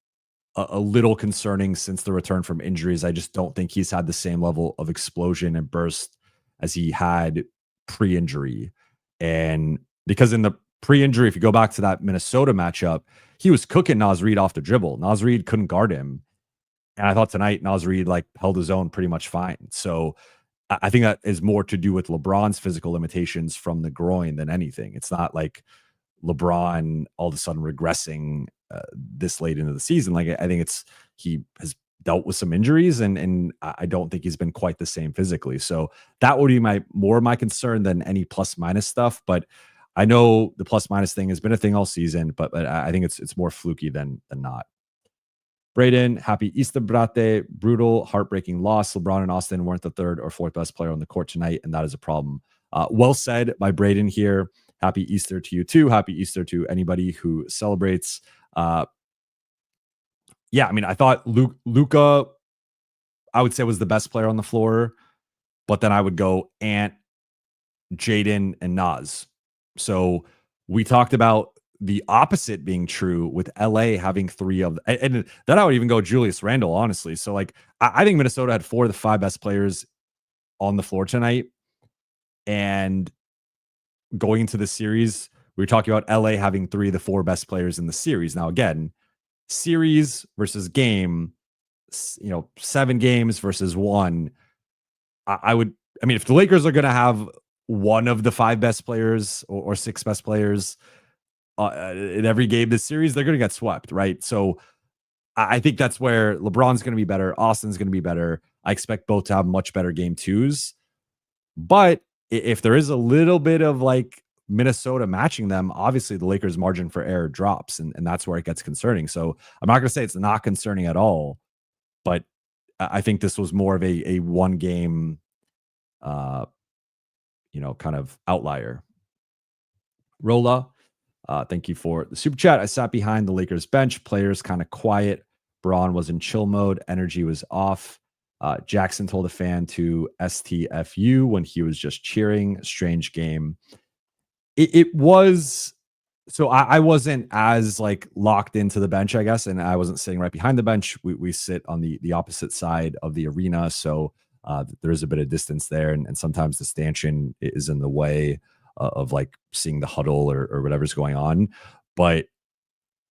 a little concerning since the return from injuries. I just don't think he's had the same level of explosion and burst as he had pre-injury. And because in the pre-injury, if you go back to that Minnesota matchup, he was cooking Naz Reid off the dribble. Naz Reid couldn't guard him. And I thought tonight Naz Reid like held his own pretty much fine. So I think that is more to do with LeBron's physical limitations from the groin than anything. It's not like LeBron all of a sudden regressing this late into the season. Like I think he has dealt with some injuries, and I don't think he's been quite the same physically. So that would be my concern than any plus minus stuff. But I know the plus minus thing has been a thing all season, but I think it's more fluky than not. Braden, happy Easter brate. Brutal, heartbreaking loss. LeBron and Austin weren't the third or fourth best player on the court tonight, and that is a problem. Well said by Braden here. Happy Easter to you too. Happy Easter to anybody who celebrates. Yeah, I mean, I thought Luka, I would say, was the best player on the floor, but then I would go Ant, Jaden, and Naz. So we talked about the opposite being true with LA having three of, and then I would even go Julius Randle, honestly. So like, I think Minnesota had 4 of the 5 best players on the floor tonight. And going into the series, we were talking about LA having 3 of the 4 best players in the series. Now, again, series versus game, 7 games versus 1. I mean, if the Lakers are going to have 1 of the 5 best players or 6 best players in every game this series, they're going to get swept, right? So I think that's where LeBron's going to be better. Austin's going to be better. I expect both to have much better game 2s. But if there is a little bit of like Minnesota matching them, obviously the Lakers' margin for error drops, and that's where it gets concerning. So I'm not going to say it's not concerning at all, but I think this was more of a one game, kind of outlier. Rolla, thank you for the super chat. I sat behind the Lakers bench. Players kind of quiet. Braun was in chill mode. Energy was off. Jackson told a fan to STFU when he was just cheering. Strange game. It was. So I wasn't as like locked into the bench, I guess, and I wasn't sitting right behind the bench. We sit on the opposite side of the arena, so there is a bit of distance there, and sometimes the stanchion is in the way of like seeing the huddle or whatever's going on. But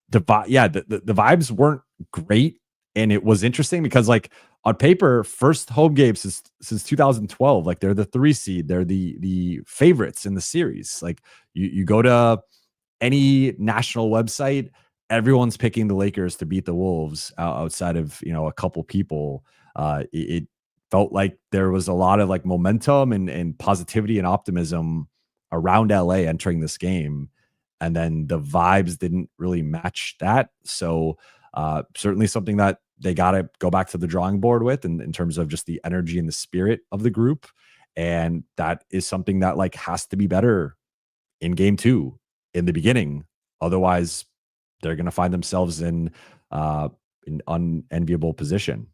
the vibes weren't great, and it was interesting because like on paper, first home game since 2012, like they're the 3 seed, they're the favorites in the series. Like you go to any national website, everyone's picking the Lakers to beat the Wolves outside of, a couple people. It felt like there was a lot of like momentum and positivity and optimism around LA entering this game. And then the vibes didn't really match that. So certainly something that they got to go back to the drawing board with in terms of just the energy and the spirit of the group. And that is something that like has to be better in game 2 in the beginning. Otherwise, they're going to find themselves in an unenviable position.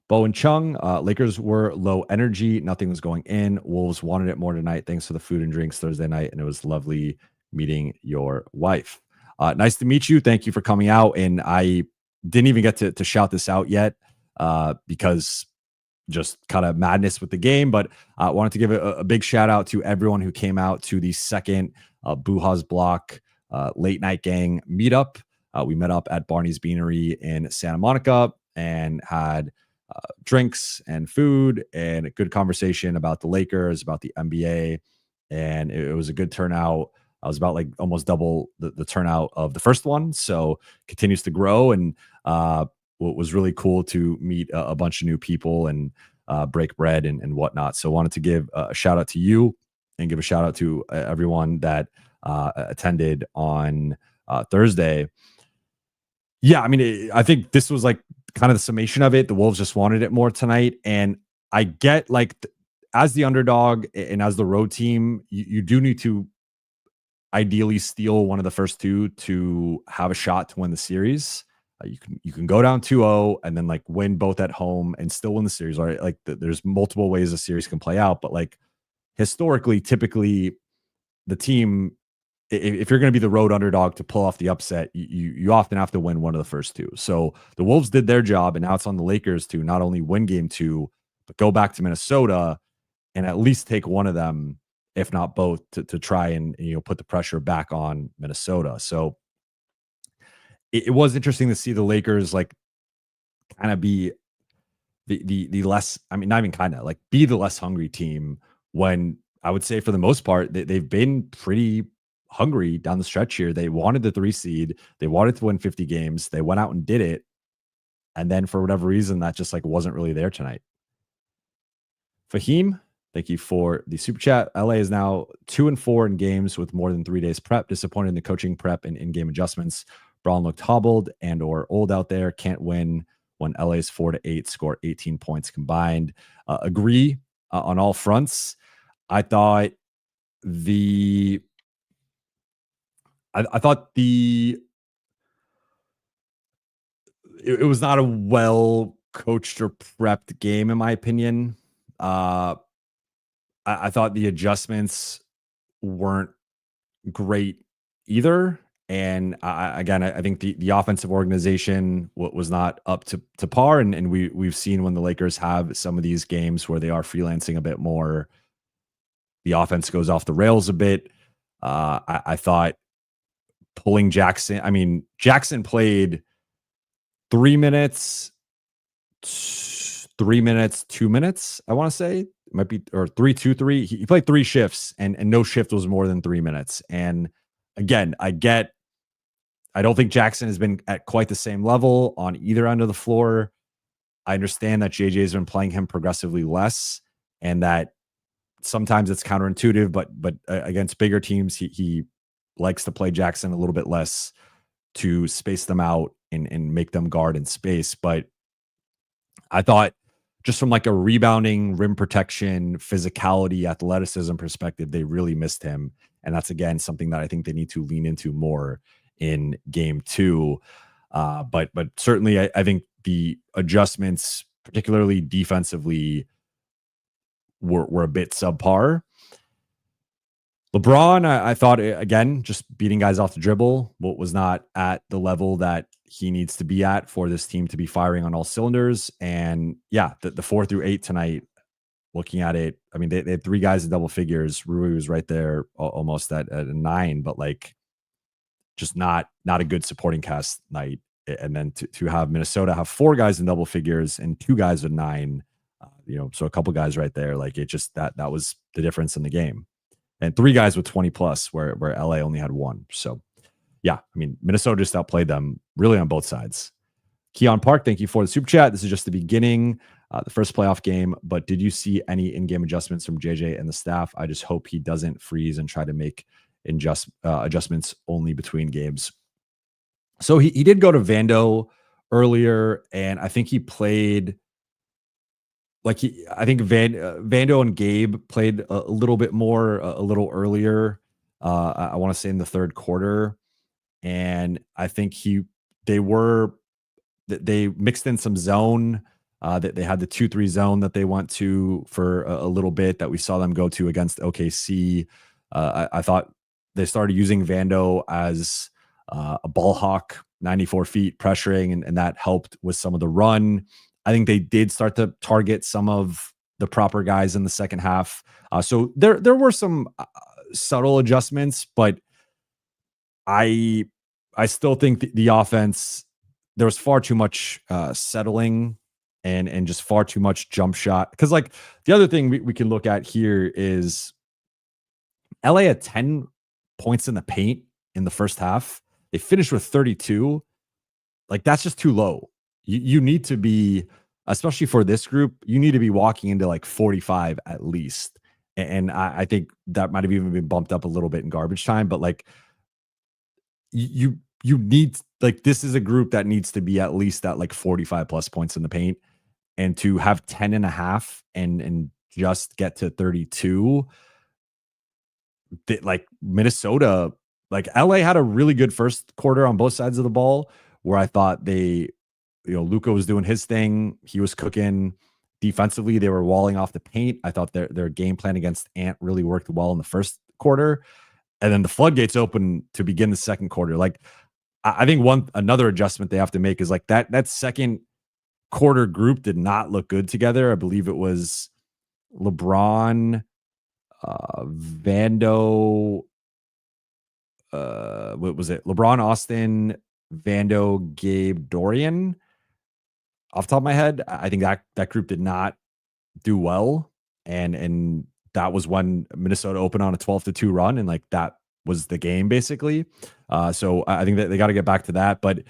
Bo and Chung, Lakers were low energy. Nothing was going in. Wolves wanted it more tonight. Thanks for the food and drinks Thursday night. And it was lovely meeting your wife. Nice to meet you. Thank you for coming out. And I didn't even get to shout this out yet because just kind of madness with the game, but I wanted to give a big shout out to everyone who came out to the second Buha's Block late night gang meetup. We met up at Barney's Beanery in Santa Monica and had drinks and food and a good conversation about the Lakers, about the NBA. And it was a good turnout. I was about like almost double the turnout of the first one. So continues to grow. And what was really cool to meet a bunch of new people and break bread and whatnot. So wanted to give a shout out to you and give a shout out to everyone that attended on Thursday. Yeah, I mean, I think this was like kind of the summation of it. The Wolves just wanted it more tonight. And I get like as the underdog and as the road team, you do need to ideally steal one of the first 2 to have a shot to win the series. You can go down 2-0 and then like win both at home and still win the series. Right? Like there's multiple ways a series can play out, but like historically, typically the team, if you're going to be the road underdog to pull off the upset, you often have to win one of the first 2. So the Wolves did their job, and now it's on the Lakers to not only win game 2, but go back to Minnesota and at least take one of them if not both, to try and put the pressure back on Minnesota. So it was interesting to see the Lakers like kind of be the less, I mean, not even kind of like be the less hungry team when I would say for the most part they've been pretty hungry down the stretch here. They wanted the 3 seed, they wanted to win 50 games, they went out and did it, and then for whatever reason that just like wasn't really there tonight. Fahim, thank you for the super chat. LA is now 2-4 in games with more than 3 days prep. Disappointed in the coaching prep and in-game adjustments. Braun looked hobbled and or old out there. Can't win when LA's 4-8 score 18 points combined. Agree on all fronts. I thought it was not a well coached or prepped game in my opinion. I thought the adjustments weren't great either. And I think the offensive organization was not up to par. And we've seen when the Lakers have some of these games where they are freelancing a bit more, the offense goes off the rails a bit. I thought pulling Jackson, Jackson played 3 minutes, 3 minutes, 2 minutes, I want to say. It might be, or 3, 2, 3. He played 3 shifts and no shift was more than 3 minutes. And again, I don't think Jackson has been at quite the same level on either end of the floor. I understand that JJ has been playing him progressively less and that sometimes it's counterintuitive, but against bigger teams, he likes to play Jackson a little bit less to space them out and make them guard in space. But I thought just from like a rebounding, rim protection, physicality, athleticism perspective, they really missed him. And that's, again, something that I think they need to lean into more in game 2. But certainly I think the adjustments, particularly defensively, were a bit subpar. LeBron, I thought, again, just beating guys off the dribble, was not at the level that he needs to be at for this team to be firing on all cylinders. And yeah, the 4 through 8 tonight, looking at it, I mean, they had 3 guys in double figures. Rui was right there almost at a 9, but like just not a good supporting cast night. And then to have Minnesota have 4 guys in double figures and 2 guys with 9, so a couple guys right there, like it just, that was the difference in the game. And 3 guys with 20 plus where LA only had 1. So yeah, I mean, Minnesota just outplayed them really on both sides. Keon Park, thank you for the super chat. This is just the beginning, the first playoff game, but did you see any in-game adjustments from JJ and the staff? I just hope he doesn't freeze and try to make adjustments only between games. So he did go to Vando earlier, and I think he played I think Vando and Gabe played a little bit more a little earlier. I want to say in the 3rd quarter, and I think they mixed in some zone. That they had the 2-3 zone that they went to for a little bit that we saw them go to against OKC. I thought they started using Vando as a ball hawk, 94 feet pressuring, and that helped with some of the run. I think they did start to target some of the proper guys in the second half. So there were some subtle adjustments, but I still think the offense, there was far too much settling and just far too much jump shot. Because like the other thing we can look at here is LA had 10 points in the paint in the first half. They finished with 32. Like that's just too low. You need to be, especially for this group, you need to be walking into like 45 at least. And I think that might have even been bumped up a little bit in garbage time. But like you need, like, this is a group that needs to be at least at like 45 plus points in the paint. And to have 10 and a half and just get to 32, like Minnesota, like LA had a really good first quarter on both sides of the ball where I thought Luka was doing his thing. He was cooking defensively. They were walling off the paint. I thought their game plan against Ant really worked well in the first quarter. And then the floodgates open to begin the second quarter. Like, I think another adjustment they have to make is like that second quarter group did not look good together. I believe it was LeBron, Vando, what was it? LeBron, Austin, Vando, Gabe, Dorian. Off the top of my head, I think that group did not do well, and that was when Minnesota opened on a 12-2 run, and like that was the game basically. So I think that they got to get back to that. But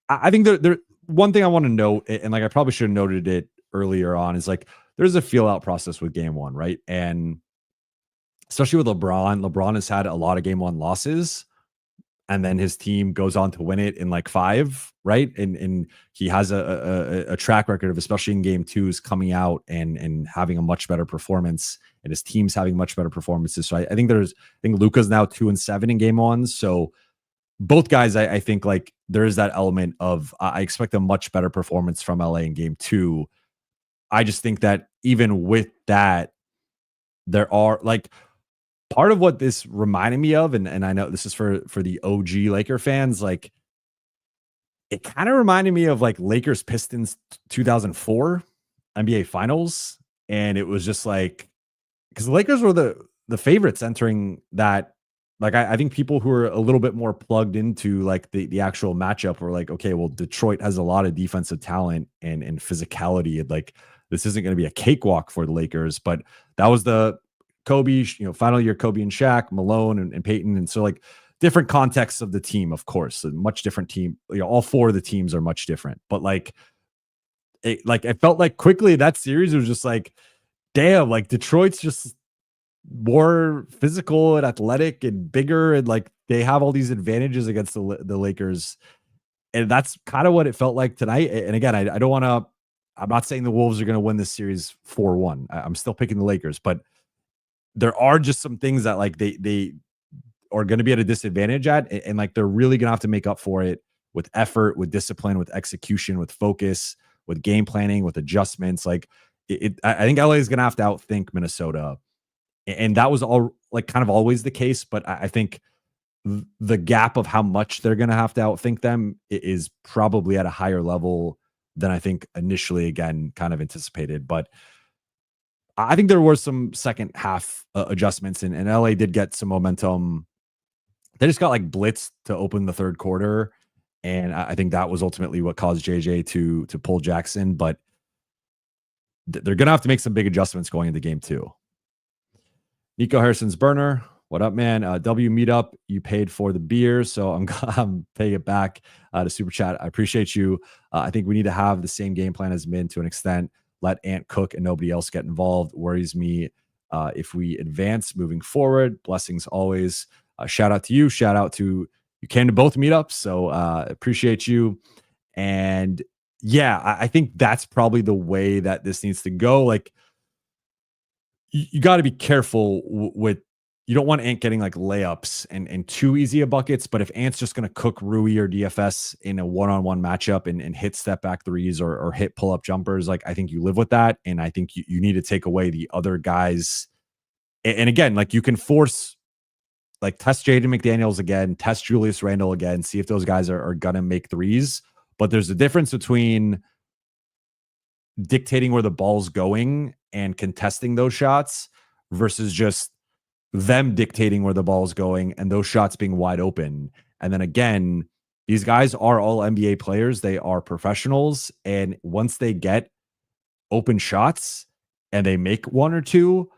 I think there one thing I want to note, and like I probably should have noted it earlier on, is like there's a feel out process with game one, right? And especially with LeBron has had a lot of game one losses, and then his team goes on to win it in like 5, right? And he has a track record of, especially in game twos, coming out and having a much better performance, and his team's having much better performances. So I think Luka's now 2-7 in game ones. So both guys, I think like there is that element of I expect a much better performance from LA in game 2. I just think that even with that, there are like part of what this reminded me of, and I know this is for the OG Laker fans, like it kind of reminded me of like Lakers Pistons 2004 NBA Finals, and it was just like because the Lakers were the favorites entering that. Like I think people who are a little bit more plugged into like the actual matchup were like, okay, well, Detroit has a lot of defensive talent and physicality, and like this isn't going to be a cakewalk for the Lakers. But that was the Kobe, final year Kobe and Shaq, Malone and Peyton, and so like different contexts of the team, of course, a much different team. All 4 of the teams are much different, but like it felt like quickly that series was just like, damn, like Detroit's just more physical and athletic and bigger, and like they have all these advantages against the Lakers, and that's kind of what it felt like tonight. And again, I don't want to. I'm not saying the Wolves are going to win this series 4-1. I'm still picking the Lakers, but there are just some things that like they are going to be at a disadvantage at, and like they're really going to have to make up for it with effort, with discipline, with execution, with focus, with game planning, with adjustments. Like I think LA is going to have to outthink Minnesota. And that was all like kind of always the case. But I think the gap of how much they're going to have to outthink them is probably at a higher level than I think initially, again, kind of anticipated. But I think there were some second half adjustments, and LA did get some momentum. They just got like blitzed to open the third quarter. And I think that was ultimately what caused JJ to pull Jackson. But they're going to have to make some big adjustments going into game 2. Nico Harrison's burner. What up, man? W meetup. You paid for the beer, so I'm paying it back to Super Chat. I appreciate you. I think we need to have the same game plan as Min to an extent. Let Ant cook and nobody else get involved. Worries me if we advance moving forward. Blessings always. Shout out to you. Shout out to you. Came to both meetups, so appreciate you. And yeah, I think that's probably the way that this needs to go. Like, you got to be careful with, you don't want Ant getting like layups and too easy of buckets. But if Ant's just going to cook Rui or DFS in a one-on-one matchup and hit step back threes or hit pull up jumpers, like I think you live with that. And I think you need to take away the other guys. And again, like you can force, like test Jaden McDaniels again, test Julius Randle again, see if those guys are going to make threes. But there's a difference between dictating where the ball's going and contesting those shots versus just them dictating where the ball's going and those shots being wide open. And then again, these guys are all NBA players. They are professionals. And once they get open shots and they make one or two,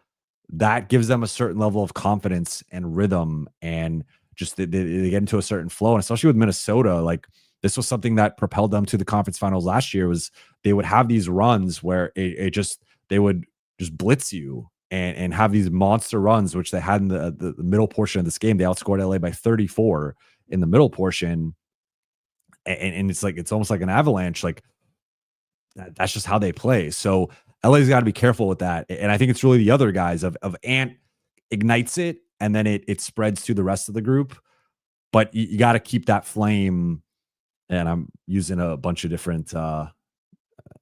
that gives them a certain level of confidence and rhythm, and just they get into a certain flow. And especially with Minnesota, like this was something that propelled them to the conference finals last year, was they would have these runs where they would just blitz you and have these monster runs, which they had in the middle portion of this game. They outscored LA by 34 in the middle portion. And it's almost like an avalanche. Like that's just how they play. So LA's got to be careful with that. And I think it's really the other guys of Ant ignites it, and then it spreads to the rest of the group. But you got to keep that flame. And I'm using a bunch of different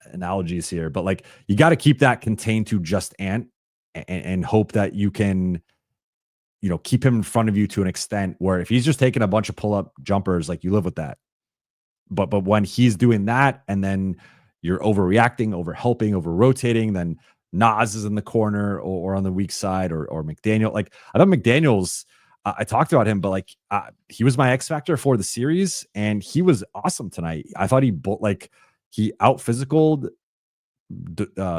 analogies here, but like you got to keep that contained to just Ant and hope that you can, keep him in front of you to an extent where if he's just taking a bunch of pull up jumpers, like you live with that. But when he's doing that and then you're overreacting, over helping, over rotating, then Nas is in the corner or on the weak side or McDaniel. Like I thought McDaniel's, I talked about him, but like he was my X factor for the series, and he was awesome tonight. I thought he out physicaled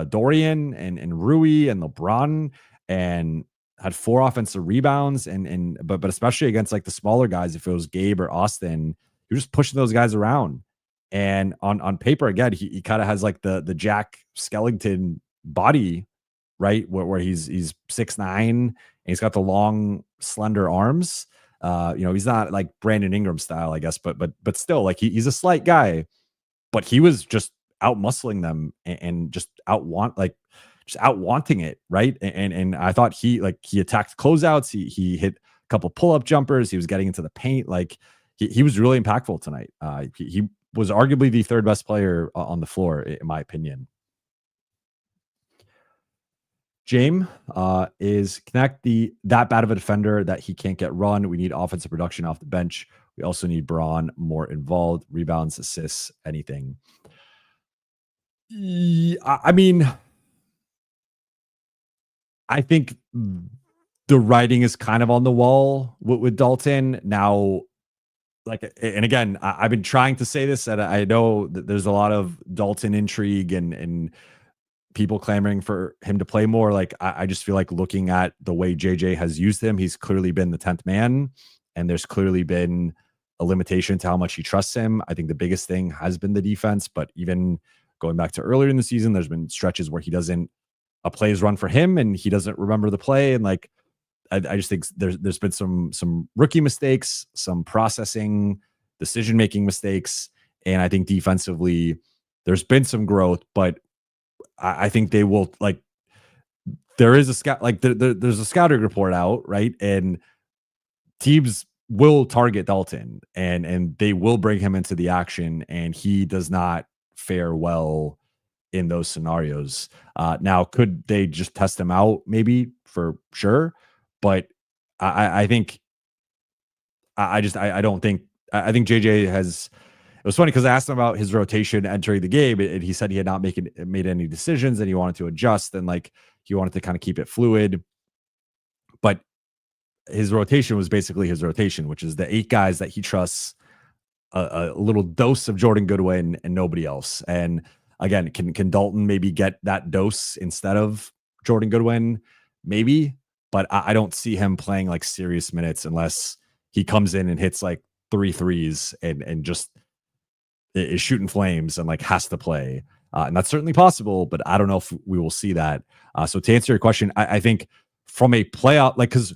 Dorian and Rui and LeBron, and had 4 offensive rebounds, but especially against like the smaller guys, if it was Gabe or Austin, you're just pushing those guys around. And on paper, again, he kind of has like the Jack Skellington body, right? Where he's 6'9", and he's got the long, slender arms. He's not like Brandon Ingram style, I guess, but still, like he's a slight guy, but he was just out muscling them and just out wanting it, right? And I thought he attacked closeouts. He hit a couple pull-up jumpers. He was getting into the paint. Like he was really impactful tonight. He was arguably the 3rd best player on the floor, in my opinion. James is connect that bad of a defender that he can't get run. We need offensive production off the bench. We also need Braun more involved, rebounds, assists, anything. I mean, I think the writing is kind of on the wall with Dalton now. Like, and again, I've been trying to say this, and I know that there's a lot of Dalton intrigue and people clamoring for him to play more. Like, I just feel like looking at the way JJ has used him, he's clearly been the 10th man, and there's clearly been a limitation to how much he trusts him. I think the biggest thing has been the defense, but even going back to earlier in the season, there's been stretches where a play is run for him and he doesn't remember the play. And like, I just think there's been some rookie mistakes, some processing, decision-making mistakes. And I think defensively there's been some growth, but I think they will, like, there is a scout, like there's a scouting report out, right? And teams will target Dalton and they will bring him into the action, and he does not fare well in those scenarios. Now, could they just test him out? Maybe, for sure. But I think I don't think JJ has. It was funny because I asked him about his rotation entering the game, and he said he had not made any decisions, and he wanted to adjust, and like he wanted to kind of keep it fluid. But his rotation was basically his rotation, which is the 8 guys that he trusts, a little dose of Jordan Goodwin and nobody else. And again, can Dalton maybe get that dose instead of Jordan Goodwin? Maybe, but I don't see him playing like serious minutes unless he comes in and hits like 3 threes and just is shooting flames and like has to play. And that's certainly possible, but I don't know if we will see that. So to answer your question, I think from a playoff, like, because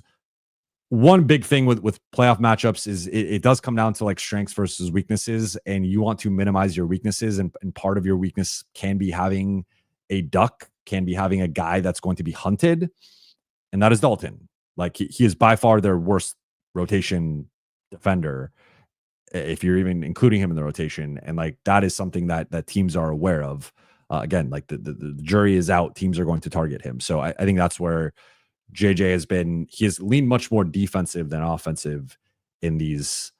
one big thing with playoff matchups is it does come down to like strengths versus weaknesses, and you want to minimize your weaknesses. And part of your weakness can be having a duck, can be having a guy that's going to be hunted. And that is Dalton. Like he is by far their worst rotation defender, if you're even including him in the rotation. And like, that is something that teams are aware of. Again, like the jury is out. Teams are going to target him. So I think that's where JJ he has leaned much more defensive than offensive in these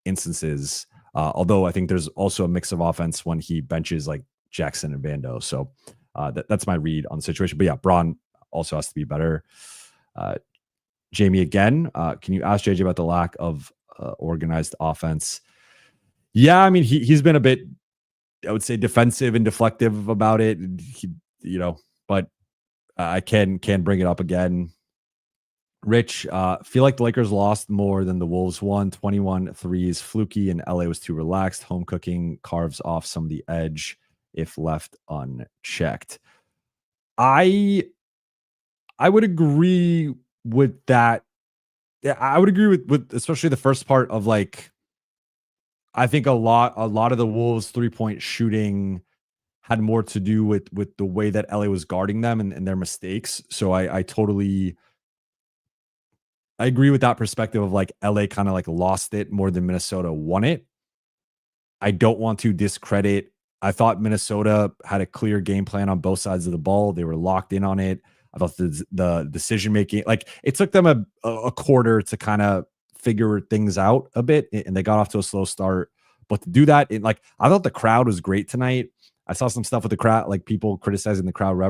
instances. Although I think there's also a mix of offense when he benches like Jackson and Vando. So that's my read on the situation. But yeah, Braun also has to be better. Jamie, again, can you ask JJ about the lack of organized offense? Yeah, I mean, he's been a bit, I would say, defensive and deflective about it. But I can bring it up again. Rich, feel like the Lakers lost more than the Wolves won. 21 threes, fluky, and LA was too relaxed. Home cooking carves off some of the edge if left unchecked. I would agree with that. Yeah, I would agree with especially the first part of, like, I think a lot of the Wolves 3-point shooting had more to do with the way that LA was guarding them and their mistakes. So I totally agree with that perspective of like LA kind of like lost it more than Minnesota won it. I don't want to discredit. I thought Minnesota had a clear game plan on both sides of the ball. They were locked in on it. I thought the decision making, like, it took them a quarter to kind of figure things out a bit, and they got off to a slow start. But to do that, I thought the crowd was great tonight. I saw some stuff with the crowd, like people criticizing the crowd.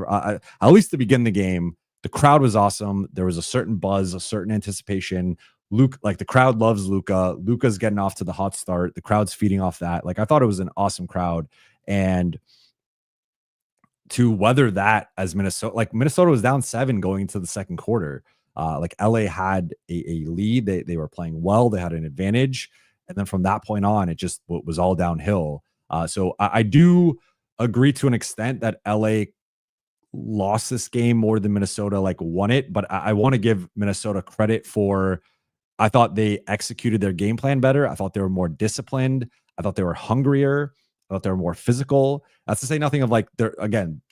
At least to begin the game, the crowd was awesome. There was a certain buzz, a certain anticipation. Luke, like the crowd loves Luka. Luka's getting off to the hot start. The crowd's feeding off that. Like I thought it was an awesome crowd. And to weather that as Minnesota, like Minnesota was down 7 going into the second quarter. Like LA had a lead. They were playing well. They had an advantage. And then from that point on, it just was all downhill. So I do agree to an extent that LA lost this game more than Minnesota like won it. But I want to give Minnesota credit for, I thought they executed their game plan better. I thought they were more disciplined. I thought they were hungrier. I thought they were more physical. That's to say nothing of like, there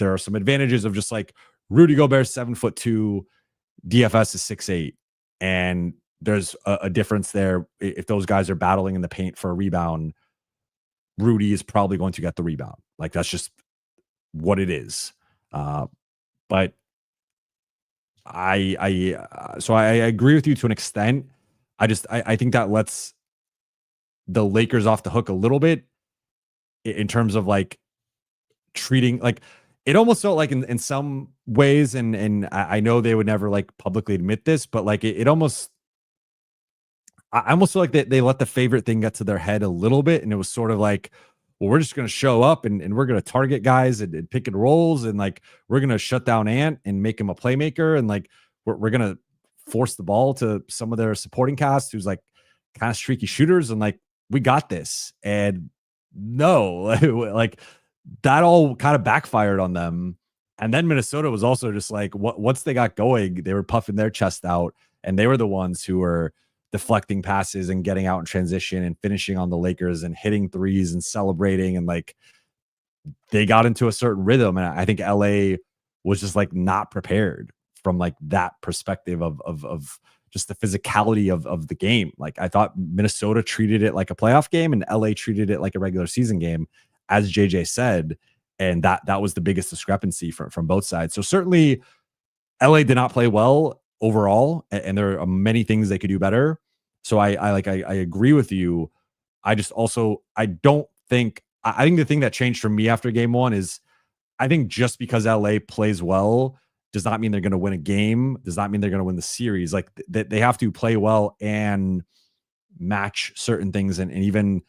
are some advantages of just like Rudy Gobert's 7'2", DFS is 6'8", and there's a difference there. If those guys are battling in the paint for a rebound, Rudy is probably going to get the rebound. Like that's just what it is. But so I agree with you to an extent. I think that lets the Lakers off the hook a little bit in terms of like treating, like it almost felt like in some ways, and I know they would never like publicly admit this, but like it almost, I almost feel like they let the favorite thing get to their head a little bit. And it was sort of like, well, we're just going to show up and we're going to target guys and pick and rolls. And like, we're going to shut down Ant and make him a playmaker. And like, we're going to force the ball to some of their supporting cast who's like kind of streaky shooters. And like, we got this. And no, like that all kind of backfired on them. And then Minnesota was also just like, once they got going, they were puffing their chest out, and they were the ones who were deflecting passes and getting out in transition and finishing on the Lakers and hitting threes and celebrating. And like, they got into a certain rhythm. And I think LA was just like not prepared from like that perspective of just the physicality of the game. Like I thought Minnesota treated it like a playoff game and LA treated it like a regular season game, as JJ said. And that was the biggest discrepancy from both sides. So certainly LA did not play well overall, and there are many things they could do better. So I agree with you. I just also, I think the thing that changed for me after game 1 is, I think just because LA plays well does not mean they're going to win a game, does not mean they're going to win the series. Like they have to play well and match certain things and even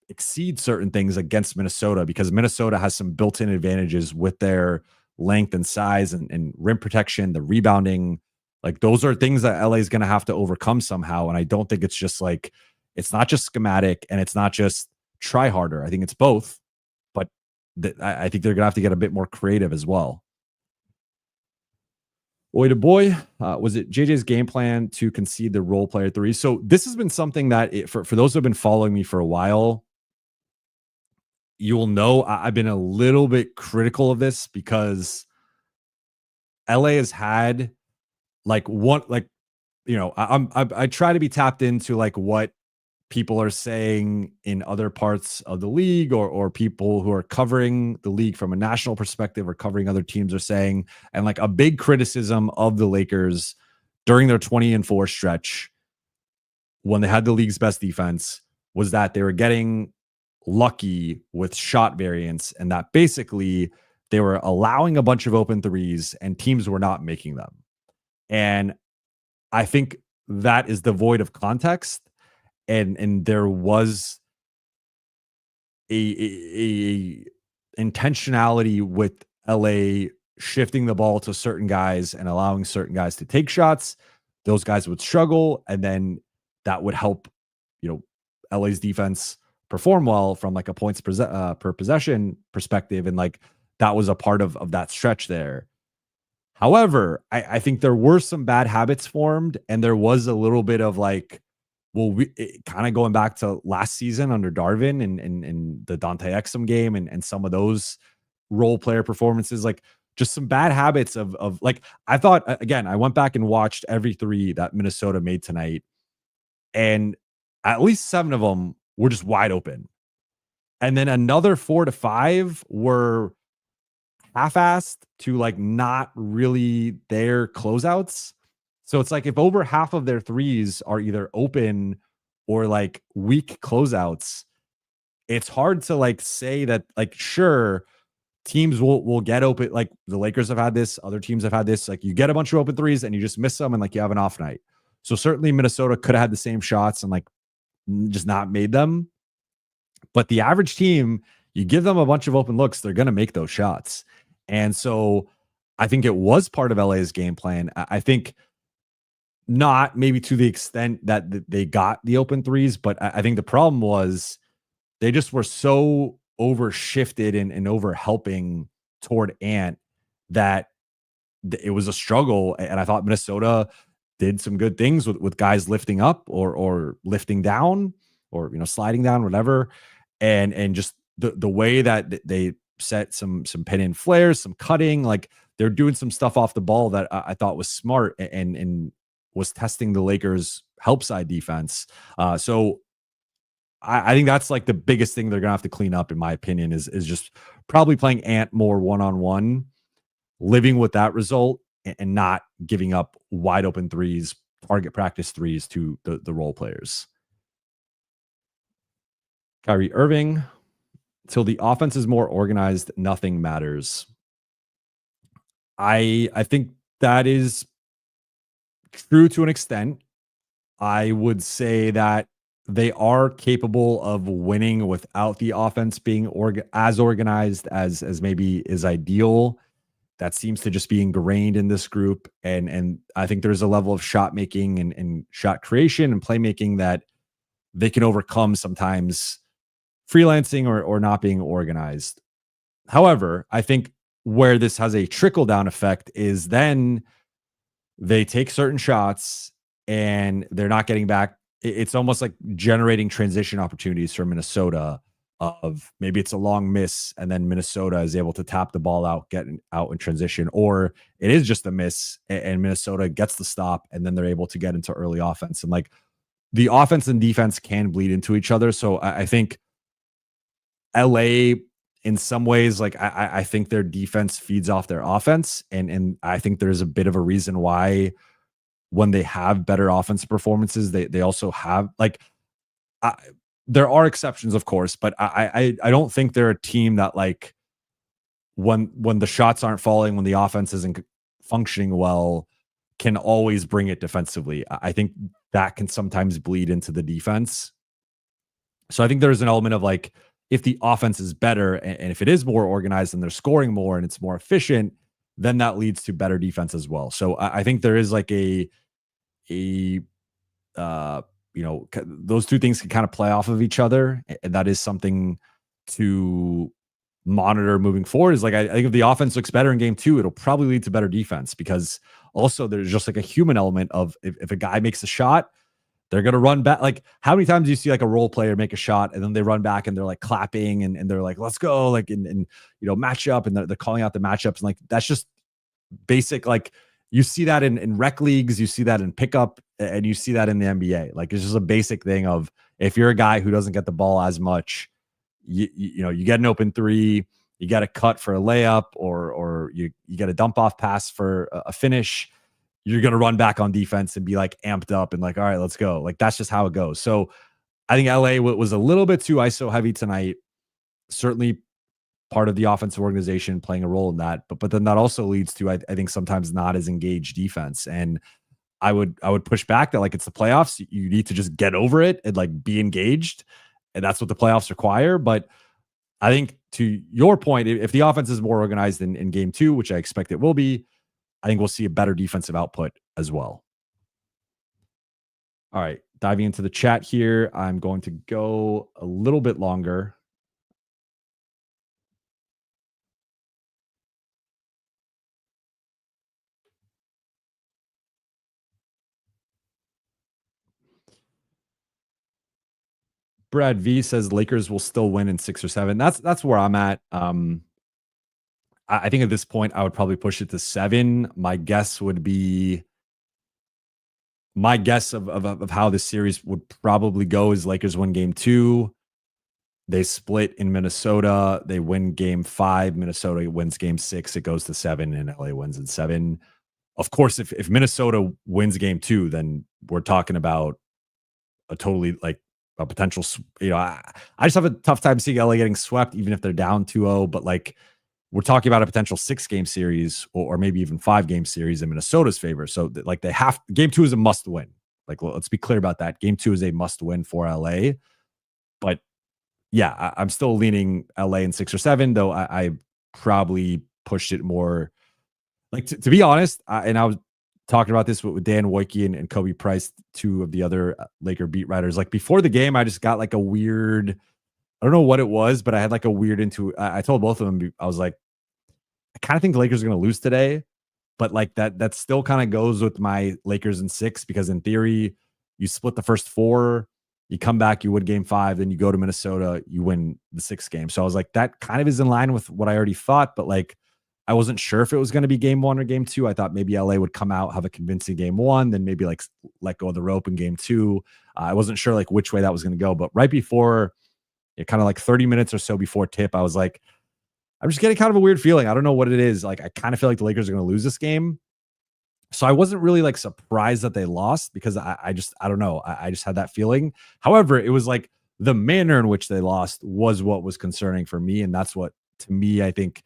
exceed certain things against Minnesota, because Minnesota has some built-in advantages with their length and size and rim protection, the rebounding. Like those are things that LA is going to have to overcome somehow. And I don't think it's just like, it's not just schematic and it's not just try harder. I think it's both, but I think they're going to have to get a bit more creative as well. Boy to boy, was it JJ's game plan to concede the role player 3? So this has been something that for those who have been following me for a while, you will know I've been a little bit critical of this, because LA has had like one, like, you know, I try to be tapped into like what people are saying in other parts of the league, or people who are covering the league from a national perspective or covering other teams are saying. And like a big criticism of the Lakers during their 20-4 stretch, when they had the league's best defense, was that they were getting lucky with shot variance, and that basically they were allowing a bunch of open threes and teams were not making them. And I think that is devoid of context. And there was a intentionality with LA shifting the ball to certain guys and allowing certain guys to take shots. Those guys would struggle, and then that would help, you know, LA's defense perform well from like a points per possession perspective. And like that was a part of that stretch there. However, I think there were some bad habits formed, and there was a little bit of like, well, kind of going back to last season under Darvin and the Dante Exum game and some of those role player performances, like just some bad habits of like, I thought, again, I went back and watched every 3 that Minnesota made tonight, and at least 7 of them were just wide open. And then another 4 to 5 were half-assed to like not really their closeouts. So it's like if over half of their threes are either open or like weak closeouts, it's hard to like say that like sure teams will get open, like the Lakers have had this, other teams have had this, like you get a bunch of open threes and you just miss them and like you have an off night. So certainly Minnesota could have had the same shots and like just not made them. But the average team, you give them a bunch of open looks, they're going to make those shots. And so I think it was part of LA's game plan. I think not maybe to the extent that they got the open threes, but I think the problem was they just were so overshifted and over helping toward Ant that it was a struggle. And I thought Minnesota did some good things with guys lifting up or lifting down or sliding down, whatever. And just the way that they set some pin and flares, some cutting, like they're doing some stuff off the ball that I thought was smart and was testing the Lakers' help side defense. So I think that's like the biggest thing they're gonna have to clean up, in my opinion, is just probably playing Ant more one-on-one, living with that result, and not giving up wide open threes, target practice threes to the role players. Kyrie Irving, till the offense is more organized, nothing matters. I think that is true to an extent. I would say that they are capable of winning without the offense being as organized as maybe is ideal. That seems to just be ingrained in this group. And I think there's a level of shot making and shot creation and playmaking that they can overcome sometimes freelancing or not being organized. However, I think where this has a trickle down effect is then they take certain shots and they're not getting back. It's almost like generating transition opportunities for Minnesota of maybe it's a long miss and then Minnesota is able to tap the ball out, getting out in transition, or it is just a miss and Minnesota gets the stop and then they're able to get into early offense. And like the offense and defense can bleed into each other. So I think LA in some ways, like I think their defense feeds off their offense. And I think there's a bit of a reason why when they have better offensive performances, they also have like there are exceptions, of course, but I don't think they're a team that like when the shots aren't falling, when the offense isn't functioning well, can always bring it defensively. I think that can sometimes bleed into the defense. So I think there's an element of like, if the offense is better and if it is more organized and they're scoring more and it's more efficient, then that leads to better defense as well. So I think there is like those two things can kind of play off of each other. And that is something to monitor moving forward. Is like, I think if the offense looks better in game 2, it'll probably lead to better defense, because also there's just like a human element of if a guy makes a shot, they're going to run back. Like how many times do you see like a role player make a shot and then they run back and they're like clapping and they're like, let's go. Like, and match up and they're calling out the matchups. And like, that's just basic. Like you see that in rec leagues, you see that in pickup, and you see that in the NBA. Like it's just a basic thing of if you're a guy who doesn't get the ball as much, you get an open three, you got a cut for a layup, or you get a dump off pass for a finish, you're going to run back on defense and be like amped up and like, all right, let's go. Like that's just how it goes. So I think LA was a little bit too ISO heavy tonight. Certainly part of the offensive organization playing a role in that, but then that also leads to, I think sometimes not as engaged defense. And I would push back that like, it's the playoffs. You need to just get over it and like be engaged. And that's what the playoffs require. But I think to your point, if the offense is more organized in game 2, which I expect it will be, I think we'll see a better defensive output as well. All right, diving into the chat here, I'm going to go a little bit longer. Brad V says Lakers will still win in 6 or 7. That's where I'm at. I think at this point I would probably push it to 7. My guess of how this series would probably go is Lakers win game 2. They split in Minnesota. They win game 5. Minnesota wins game 6. It goes to 7 and LA wins in 7. Of course, if Minnesota wins game 2, then we're talking about a totally like a potential, I just have a tough time seeing LA getting swept, even if they're down 2-0. But like, we're talking about a potential 6-game series or maybe even 5-game series in Minnesota's favor. So like game 2 is a must win. Like, let's be clear about that. Game 2 is a must win for LA. But yeah, I'm still leaning LA in 6 or 7, though I probably pushed it more. Like, to be honest, and I was talking about this with Dan Wojcicki and Kobe Price, two of the other Laker beat writers. Like, before the game, I just got like a weird, I don't know what it was, but I had like a weird I told both of them, I was like, I kind of think the Lakers are going to lose today, but like that still kind of goes with my Lakers in 6, because in theory, you split the first 4, you come back, you win game 5, then you go to Minnesota, you win the 6th game. So I was like, that kind of is in line with what I already thought, but like, I wasn't sure if it was going to be game 1 or game 2. I thought maybe LA would come out, have a convincing game 1, then maybe like let go of the rope in game 2. I wasn't sure like which way that was going to go, but right before, kind of like 30 minutes or so before tip, I was like, I'm just getting kind of a weird feeling. I don't know what it is. Like, I kind of feel like the Lakers are going to lose this game. So I wasn't really like surprised that they lost, because I don't know. I just had that feeling. However, it was like the manner in which they lost was what was concerning for me. And that's what, to me, I think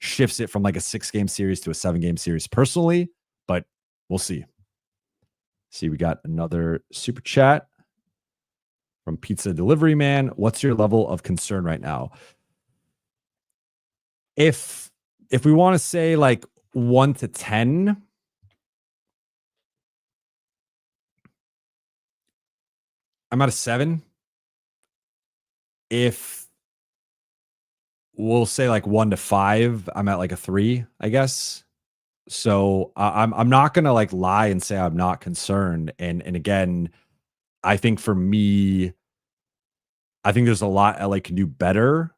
shifts it from like a 6-game series to a 7-game series personally, but we'll see. See, we got another super chat from Pizza Delivery Man. What's your level of concern right now? If we want to say like 1 to 10, I'm at a 7. If we'll say like 1 to 5, I'm at like a 3, I guess. So I'm not gonna like lie and say I'm not concerned. And again, I think for me, I think there's a lot LA can do better,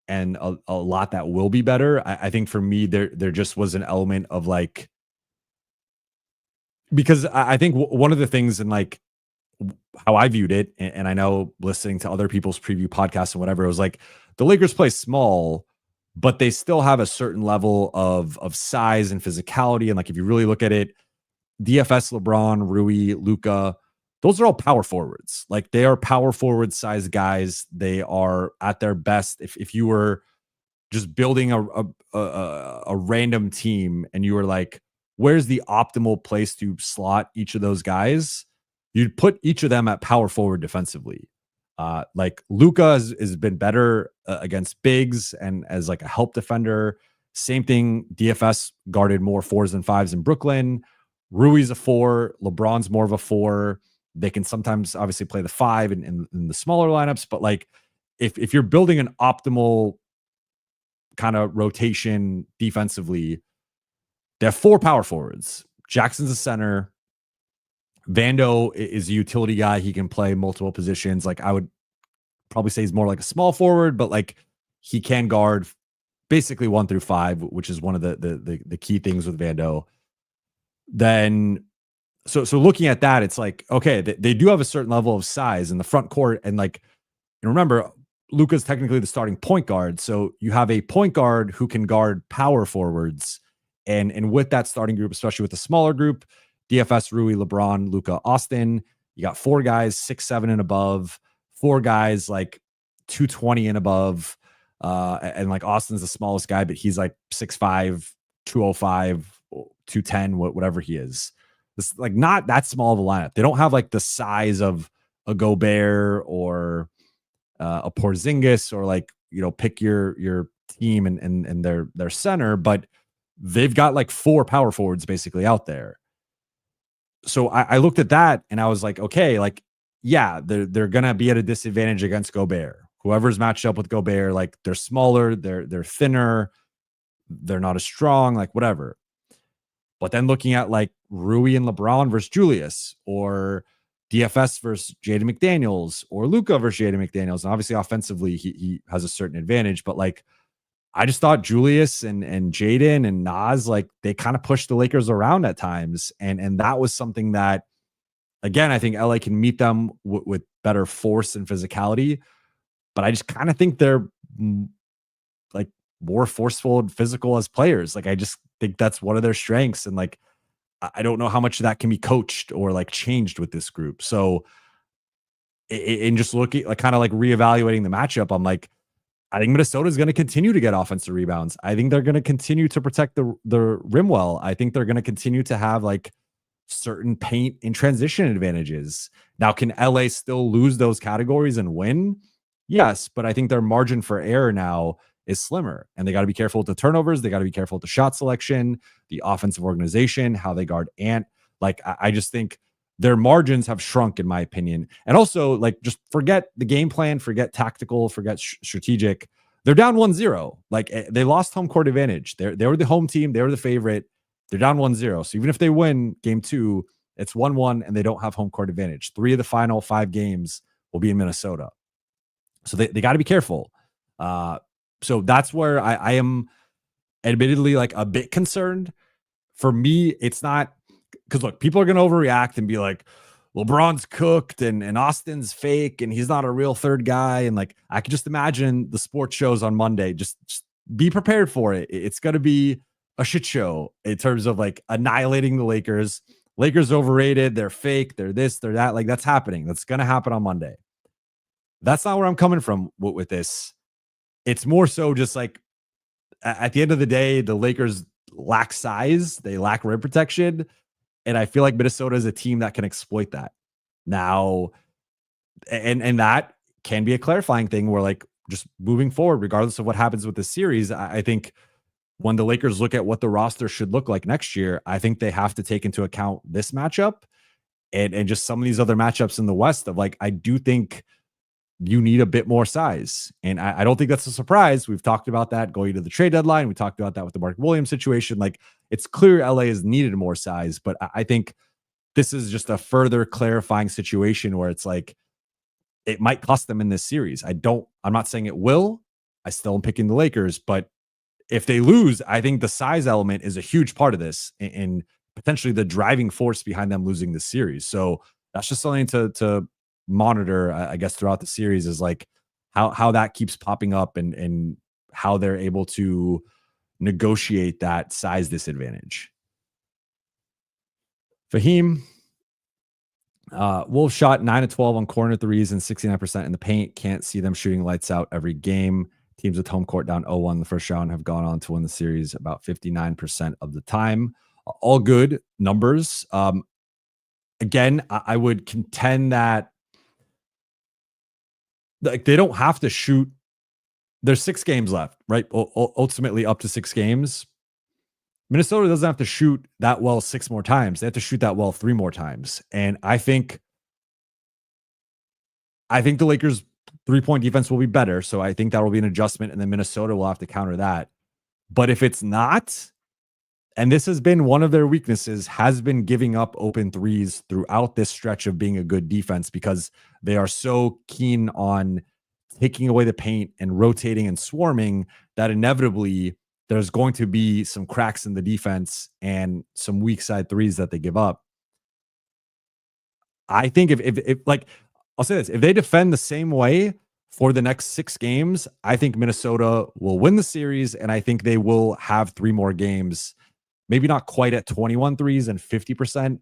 and a lot that will be better. I think for me, there just was an element of like, because I think one of the things, and like how I viewed it, and I know listening to other people's preview podcasts and whatever, it was like the Lakers play small, but they still have a certain level of size and physicality. And like, if you really look at it, DFS, LeBron, Rui, Luka, those are all power forwards. Like, they are power forward size guys. They are at their best. If you were just building a random team and you were like, where's the optimal place to slot each of those guys? You'd put each of them at power forward defensively. Like, Luka has been better against bigs and as like a help defender. Same thing. DFS guarded more 4s and 5s in Brooklyn. Rui's a 4. LeBron's more of a 4. They can sometimes obviously play the 5 in the smaller lineups, but like, if you're building an optimal kind of rotation defensively, they have 4 power forwards. Jackson's a center. Vando is a utility guy. He can play multiple positions. Like, I would probably say he's more like a small forward, but like, he can guard basically 1 through 5, which is one of the key things with Vando. Then, so looking at that, it's like, okay, they do have a certain level of size in the front court. And like, remember, Luka's technically the starting point guard. So you have a point guard who can guard power forwards. And with that starting group, especially with the smaller group, DFS, Rui, LeBron, Luka, Austin, you got 4 guys, 6'7" and above, 4 guys like 220 and above. And like, Austin's the smallest guy, but he's like 6'5", 205, 210, whatever he is. It's like not that small of a lineup. They don't have like the size of a Gobert or a Porzingis, or like, pick your team and their center, but they've got like 4 power forwards basically out there. So I looked at that and I was like, okay, like, yeah, they're gonna be at a disadvantage against Gobert. Whoever's matched up with Gobert, like, they're smaller, they're thinner, they're not as strong, like whatever. But then looking at like Rui and LeBron versus Julius, or DFS versus Jaden McDaniels, or Luka versus Jaden McDaniels, and obviously offensively he has a certain advantage, but like, I just thought Julius and Jaden and Nas, like, they kind of pushed the Lakers around at times. And that was something that, again, I think LA can meet them with better force and physicality. But I just kind of think they're like more forceful and physical as players. Like, I just think that's one of their strengths. And like, I don't know how much of that can be coached or like changed with this group. So and just looking like kind of like reevaluating the matchup, I'm like, I think Minnesota is going to continue to get offensive rebounds. I think they're going to continue to protect the rim well. I think they're going to continue to have like certain paint and transition advantages. Now, can LA still lose those categories and win? Yes, but I think their margin for error now is slimmer, and they got to be careful with the turnovers. They got to be careful with the shot selection, the offensive organization, how they guard Ant. Like, I just think their margins have shrunk, in my opinion. And also, like, just forget the game plan, forget tactical, forget strategic. They're down 1-0. Like, they lost home court advantage. They were the home team. They were the favorite. They're down 1-0. So even if they win game 2, it's 1-1 and they don't have home court advantage. 3 of the final 5 games will be in Minnesota. So they got to be careful. So that's where I am admittedly like a bit concerned. For me, it's not because look, people are going to overreact and be like, LeBron's cooked and Austin's fake and he's not a real third guy. And like, I could just imagine the sports shows on Monday. Just be prepared for it. It's going to be a shit show in terms of like annihilating the Lakers. Lakers overrated. They're fake. They're this, they're that. Like, that's happening. That's going to happen on Monday. That's not where I'm coming from with this. It's more so just like at the end of the day, the Lakers lack size. They lack rim protection. And I feel like Minnesota is a team that can exploit that. Now, and that can be a clarifying thing where like just moving forward, regardless of what happens with the series, I think when the Lakers look at what the roster should look like next year, I think they have to take into account this matchup and just some of these other matchups in the West of like, I do think you need a bit more size. And I don't think that's a surprise. We've talked about that going to the trade deadline. We talked about that with the Mark Williams situation. Like, it's clear LA has needed more size, but I think this is just a further clarifying situation where it's like, it might cost them in this series. I'm not saying it will. I still am picking the Lakers, but if they lose, I think the size element is a huge part of this and potentially the driving force behind them losing the series. So that's just something to monitor, I guess, throughout the series is like how that keeps popping up and how they're able to negotiate that size disadvantage. Fahim, Wolves shot 9-12 on corner threes and 69% in the paint. Can't see them shooting lights out every game. Teams with home court down 0-1 the first round have gone on to win the series about 59% of the time. All good numbers. Again, I would contend that like they don't have to shoot. There's 6 games left, right? Ultimately up to 6 games. Minnesota doesn't have to shoot that well 6 more times. They have to shoot that well 3 more times. And I think the Lakers 3-point defense will be better. So I think that will be an adjustment. And then Minnesota will have to counter that. But if it's not, and this has been one of their weaknesses, has been giving up open threes throughout this stretch of being a good defense because they are so keen on taking away the paint and rotating and swarming that inevitably there's going to be some cracks in the defense and some weak side threes that they give up. I think if like, I'll say this, if they defend the same way for the next 6 games, I think Minnesota will win the series. And I think they will have 3 more games, maybe not quite at 21 threes and 50%,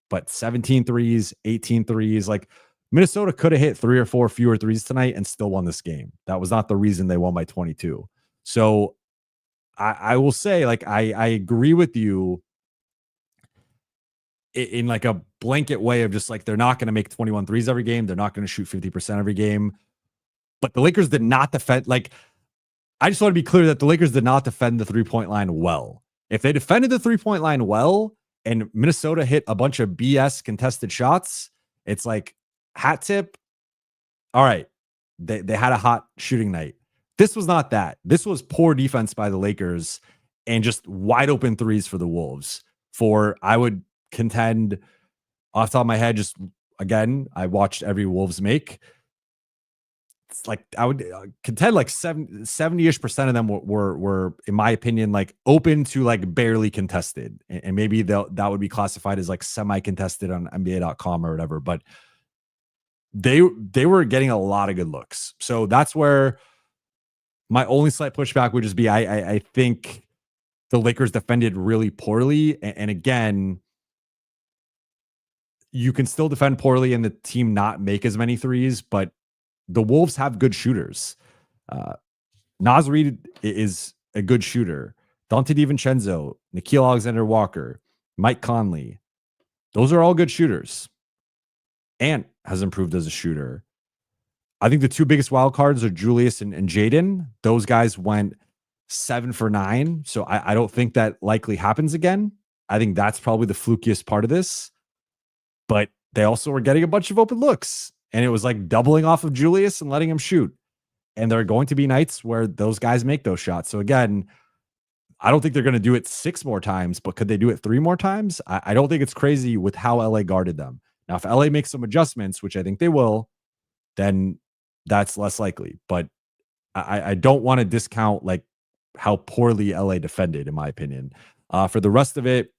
but 17 threes, 18 threes. Like, Minnesota could have hit 3 or 4 fewer threes tonight and still won this game. That was not the reason they won by 22. So I will say, like, I agree with you in like a blanket way of just like, they're not going to make 21 threes every game. They're not going to shoot 50% every game. But the Lakers did not defend. Like, I just want to be clear that the Lakers did not defend the 3-point line well. If they defended the 3-point line well and Minnesota hit a bunch of BS contested shots, it's like, hat tip. All right. They had a hot shooting night. This was not that. This was poor defense by the Lakers and just wide open threes for the Wolves. For, I would contend off the top of my head, just again, I watched every Wolves make. It's like, I would contend like 70-ish% of them were, in my opinion, like open to like barely contested. And maybe that would be classified as like semi-contested on NBA.com or whatever. But they were getting a lot of good looks. So that's where my only slight pushback would just be, I think the Lakers defended really poorly. And again, you can still defend poorly and the team not make as many threes, but the Wolves have good shooters. Naz Reid is a good shooter. Dante DiVincenzo, Nickeil Alexander-Walker, Mike Conley. Those are all good shooters. Ant has improved as a shooter. I think the two biggest wild cards are Julius and Jaden. Those guys went 7 for 9. So I don't think that likely happens again. I think that's probably the flukiest part of this. But they also were getting a bunch of open looks. And it was like doubling off of Julius and letting him shoot. And there are going to be nights where those guys make those shots. So again, I don't think they're going to do it 6 more times, but could they do it 3 more times? I don't think it's crazy with how LA guarded them. Now, if LA makes some adjustments, which I think they will, then that's less likely. But I don't want to discount like how poorly LA defended, in my opinion. For the rest of it,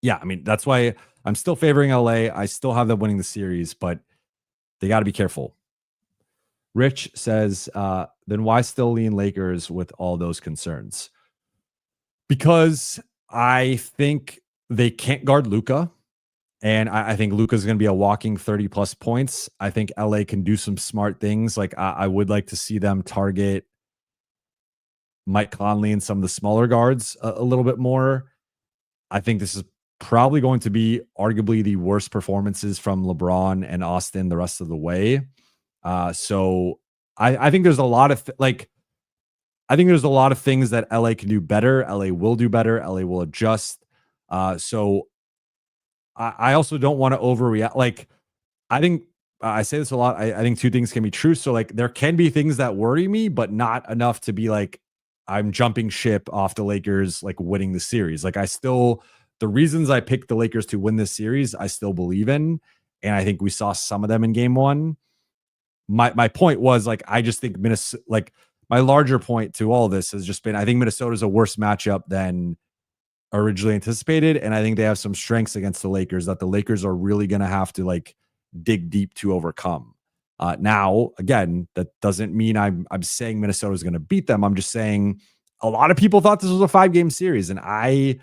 yeah, I mean, that's why I'm still favoring LA. I still have them winning the series, but they got to be careful. Rich says, then why still lean Lakers with all those concerns? Because I think they can't guard Luka. And I think Luka's going to be a walking 30 plus points. I think LA can do some smart things. Like I would like to see them target Mike Conley and some of the smaller guards a little bit more. I think this is probably going to be arguably the worst performances from LeBron and Austin the rest of the way. So I think there's a lot of I think there's a lot of things that LA can do better. LA will do better. LA will adjust. So I also don't want to overreact. Like, I think I say this a lot. I think two things can be true. So like there can be things that worry me, but not enough to be like, I'm jumping ship off the Lakers, like winning the series. Like the reasons I picked the Lakers to win this series, I still believe in. And I think we saw some of them in game 1. My point was like, I just think Minnesota, like my larger point to all this has just been, I think Minnesota's a worse matchup than originally anticipated. And I think they have some strengths against the Lakers that the Lakers are really going to have to like dig deep to overcome. Now, again, that doesn't mean I'm saying Minnesota is going to beat them. I'm just saying a lot of people thought this was a 5-game series, and I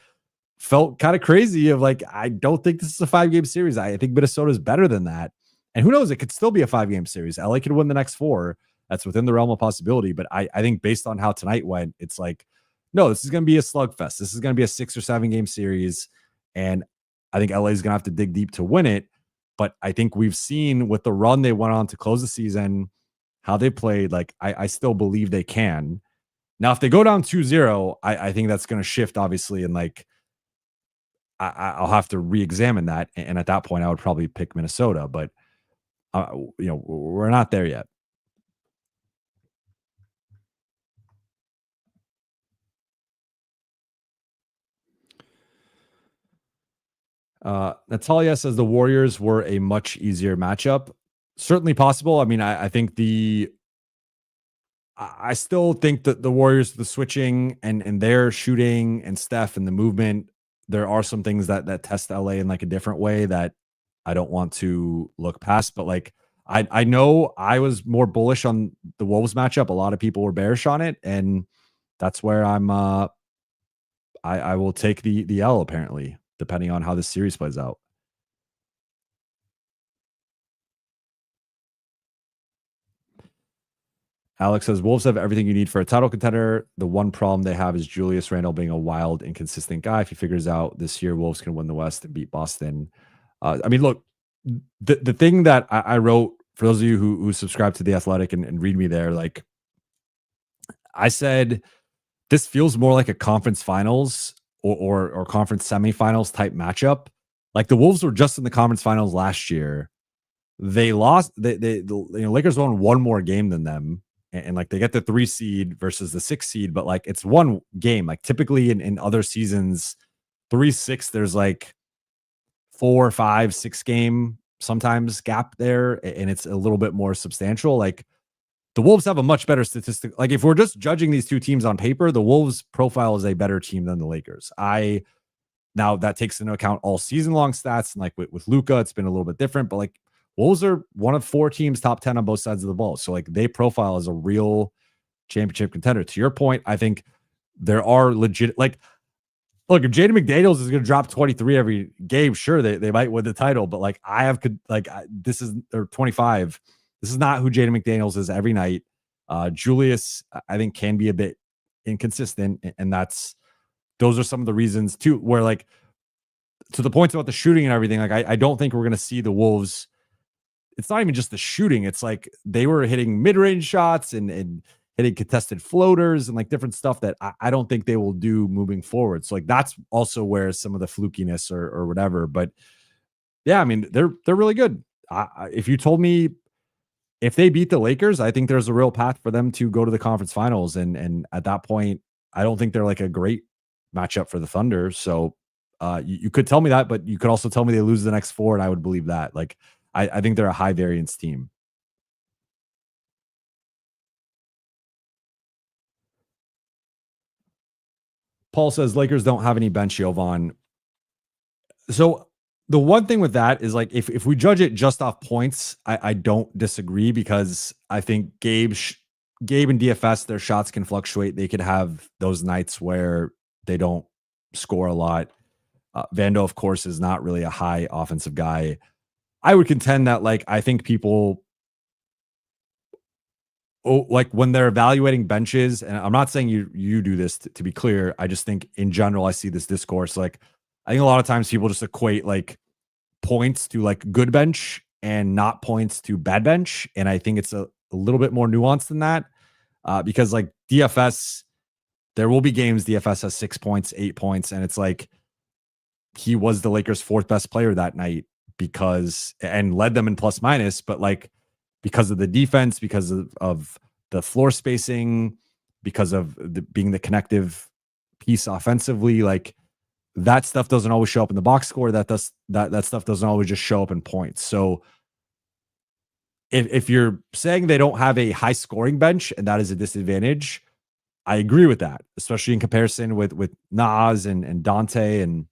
felt kind of crazy of like, I don't think this is a 5-game series. I think Minnesota is better than that. And who knows, it could still be a 5-game series. LA could win the next 4. That's within the realm of possibility. But I think based on how tonight went, it's like, no, this is going to be a slugfest. This is going to be a 6 or 7-game series. And I think LA is going to have to dig deep to win it. But I think we've seen with the run they went on to close the season, how they played, like I still believe they can. Now, if they go down 2-0, I think that's going to shift, obviously. And like, I'll have to re-examine that. And at that point, I would probably pick Minnesota. But, we're not there yet. Natalia says the Warriors were a much easier matchup. Certainly possible. I mean, I think I still think that the Warriors, the switching and their shooting and Steph and the movement, there are some things that test LA in like a different way that I don't want to look past. But like, I know I was more bullish on the Wolves matchup. A lot of people were bearish on it, and that's where I'm. I will take the L apparently, depending on how this series plays out. Alex says Wolves have everything you need for a title contender. The one problem they have is Julius Randle being a wild, inconsistent guy. If he figures out this year, Wolves can win the West and beat Boston. I mean, look, the thing that I wrote for those of you who subscribe to The Athletic and read me there, like I said, this feels more like a conference finals or conference semifinals type matchup. Like the Wolves were just in the conference finals last year. They lost. The Lakers won one more game than them, and like they get the 3 seed versus the 6 seed, but like it's one game. Like typically in other seasons, 3-6, there's like 4, 5, 6 game sometimes gap there, and it's a little bit more substantial. Like the Wolves have a much better statistic. Like if we're just judging these two teams on paper, the Wolves profile is a better team than the Lakers. Now that takes into account all season long stats, and like with Luka, it's been a little bit different, but like Wolves are one of 4 teams top 10 on both sides of the ball. So like they profile as a real championship contender. To your point, I think there are legit, like Look, if Jaden McDaniels is going to drop 23 every game, sure, they might win the title. But like this is or 25. This is not who Jaden McDaniels is every night. Julius, I think, can be a bit inconsistent, and those are some of the reasons too. Where like to the points about the shooting and everything, like I don't think we're going to see the Wolves. It's not even just the shooting. It's like they were hitting mid-range shots and hitting contested floaters and like different stuff that I don't think they will do moving forward. So like that's also where some of the flukiness or whatever. But yeah, I mean they're really good. If you told me if they beat the Lakers, I think there's a real path for them to go to the conference finals. And at that point, I don't think they're like a great matchup for the Thunder. So you could tell me that, but you could also tell me they lose the next 4, and I would believe that. Like I think they're a high variance team. Paul says Lakers don't have any bench, Jovan. So the one thing with that is like if we judge it just off points, I don't disagree because I think Gabe and DFS, their shots can fluctuate. They could have those nights where they don't score a lot. Vando, of course, is not really a high offensive guy. I would contend that like I think people like when they're evaluating benches, and I'm not saying you do this to be clear. I just think in general I see this discourse like I think a lot of times people just equate like points to like good bench and not points to bad bench, and I think it's a little bit more nuanced than that because like DFS, there will be games DFS has 6 points, 8 points, and it's like he was the Lakers' 4th best player that night because and led them in plus minus, but like because of the defense, because of the floor spacing, because of being the connective piece offensively, like that stuff doesn't always show up in the box score. That stuff doesn't always just show up in points. So if you're saying they don't have a high scoring bench and that is a disadvantage, I agree with that, especially in comparison with Nas and Dante and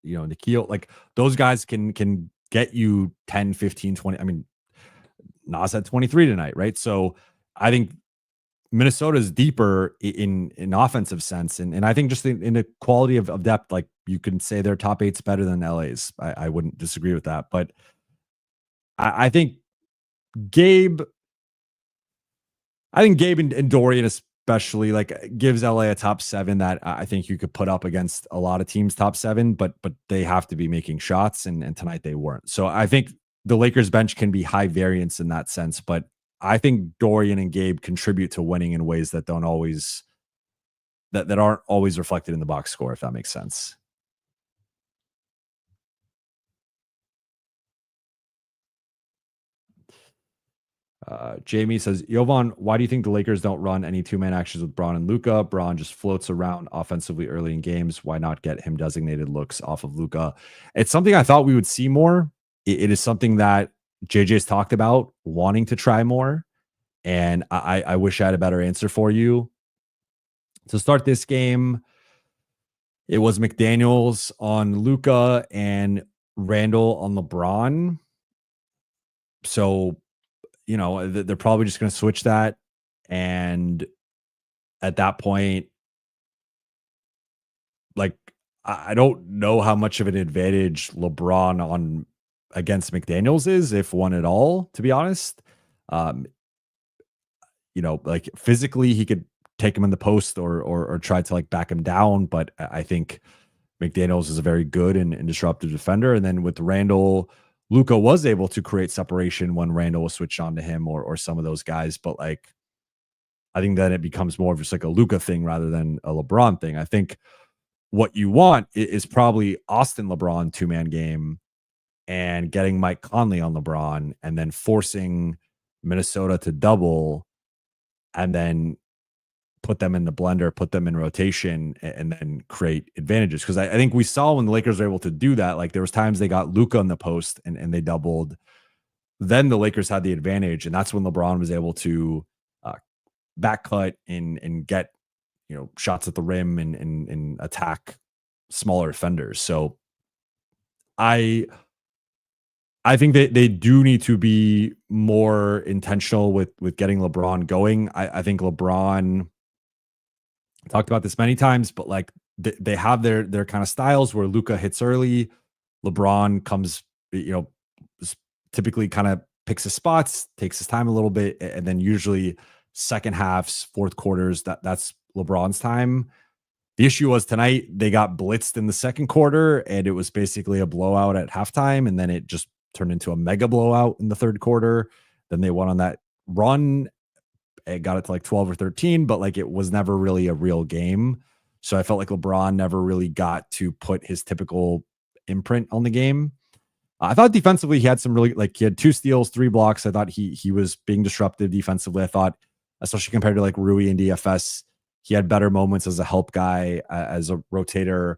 Nikhil. Like those guys can get you 10, 15, 20. I mean, Nas had 23 tonight, right? So I think Minnesota is deeper in offensive sense. And I think just in the quality of depth, like you can say their top 8's better than LA's. I wouldn't disagree with that. But I think Gabe, and Dorian especially like gives LA a top 7 that I think you could put up against a lot of teams' top 7, but they have to be making shots, and tonight they weren't. So I think the Lakers bench can be high variance in that sense, but I think Dorian and Gabe contribute to winning in ways that don't always that aren't always reflected in the box score, if that makes sense. Jamie says, Jovan, why do you think the Lakers don't run any 2-man actions with Braun and Luka? Braun just floats around offensively early in games. Why not get him designated looks off of Luka? It's something I thought we would see more. It is something that JJ's talked about wanting to try more. And I wish I had a better answer for you. To start this game, it was McDaniels on Luka and Randall on LeBron. So they're probably just going to switch that. And at that point, like, I don't know how much of an advantage LeBron on against McDaniels is, if one at all, to be honest. Like physically he could take him in the post or try to like back him down. But I think McDaniels is a very good and disruptive defender. And then with Randall, Luka was able to create separation when Randall was switched on to him or some of those guys. But like, I think then it becomes more of just like a Luka thing rather than a LeBron thing. I think what you want is probably Austin LeBron 2-man game and getting Mike Conley on LeBron and then forcing Minnesota to double and then put them in the blender, put them in rotation, and then create advantages. Because I think we saw when the Lakers were able to do that, like there was times they got Luka in the post and they doubled. Then the Lakers had the advantage, and that's when LeBron was able to back cut and get shots at the rim and attack smaller defenders. So I think they do need to be more intentional with getting LeBron going. I think LeBron Talked about this many times, but like they have their kind of styles where Luka hits early, LeBron comes, typically kind of picks his spots, takes his time a little bit, and then usually second halves, fourth quarters, that's LeBron's time. The issue was tonight they got blitzed in the second quarter, and it was basically a blowout at halftime, and then it just turned into a mega blowout in the third quarter. Then they went on that run. It got it to like 12 or 13, but like it was never really a real game. So I felt like LeBron never really got to put his typical imprint on the game. I thought defensively he had some really, like, he had 2 steals, 3 blocks. I thought he was being disruptive defensively. I thought, especially compared to like Rui and DFS, he had better moments as a help guy, as a rotator.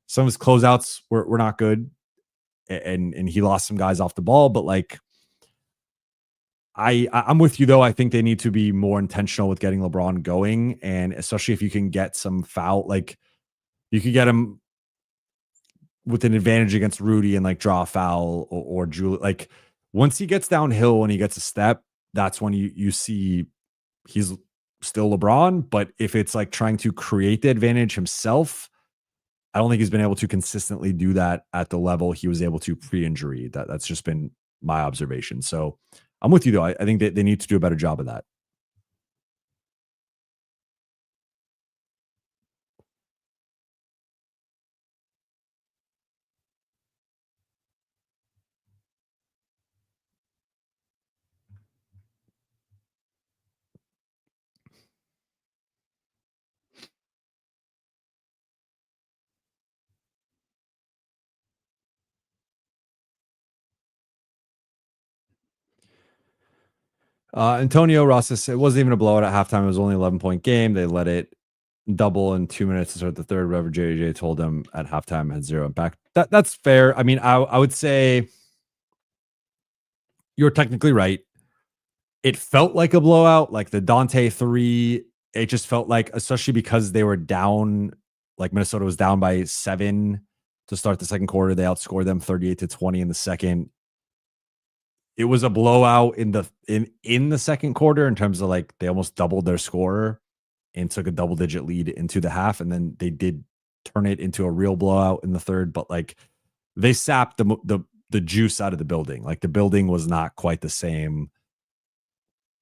Some of his closeouts were not good, and he lost some guys off the ball. But like, I'm with you though. I think they need to be more intentional with getting LeBron going, and especially if you can get some foul, like you could get him with an advantage against Rudy and like draw a foul, or Julie. Like once he gets downhill and he gets a step, that's when you see he's still LeBron. But if it's like trying to create the advantage himself, I don't think he's been able to consistently do that at the level he was able to pre-injury. That's just been my observation. So I'm with you though. I think that they need to do a better job of that. Antonio Rosas, it wasn't even a blowout at halftime. It was only an 11-point game. They let it double in 2 minutes to start the third. Whatever JJ told them at halftime had 0 impact. That's fair. I mean, I would say you're technically right. It felt like a blowout, like the Dante 3. It just felt like, especially because they were down, like Minnesota was down by 7 to start the second quarter. They outscored them 38-20 in the second. It was a blowout in the second quarter in terms of like they almost doubled their score and took a double-digit lead into the half, and then they did turn it into a real blowout in the third. But like they sapped the juice out of the building. Like the building was not quite the same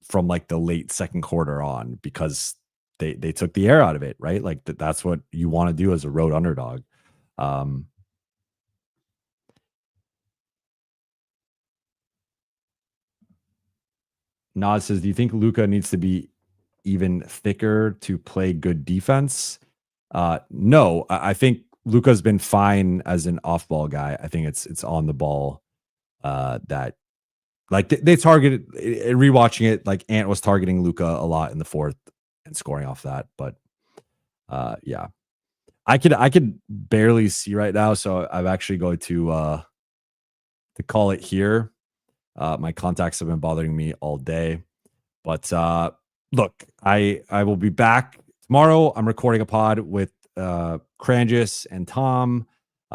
from like the late second quarter on, because they took the air out of it, right? Like that's what you want to do as a road underdog. Nas says, do you think Luka needs to be even thicker to play good defense? No, I think Luka's been fine as an off-ball guy. I think it's on the ball that like they targeted, rewatching it, like Ant was targeting Luka a lot in the fourth and scoring off that. But yeah, I could barely see right now, so I'm actually going to call it here. My contacts have been bothering me all day, but look, I will be back tomorrow. I'm recording a pod with Crangus and Tom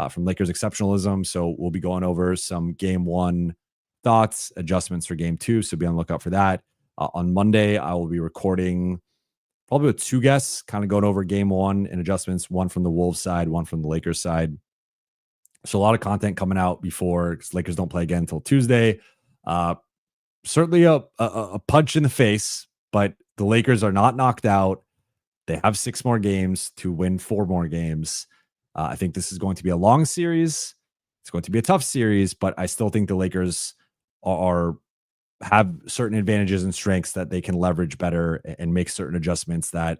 from Lakers Exceptionalism, so we'll be going over some game 1 thoughts, adjustments for game 2. So be on the lookout for that. On Monday, I will be recording probably with 2 guests, kind of going over game 1 and adjustments, one from the Wolves side, one from the Lakers side. So a lot of content coming out before, because Lakers don't play again until Tuesday. Certainly a punch in the face, but the Lakers are not knocked out. They have 6 more games to win 4 more games. I think this is going to be a long series. It's going to be a tough series, but I still think the Lakers have certain advantages and strengths that they can leverage better and make certain adjustments that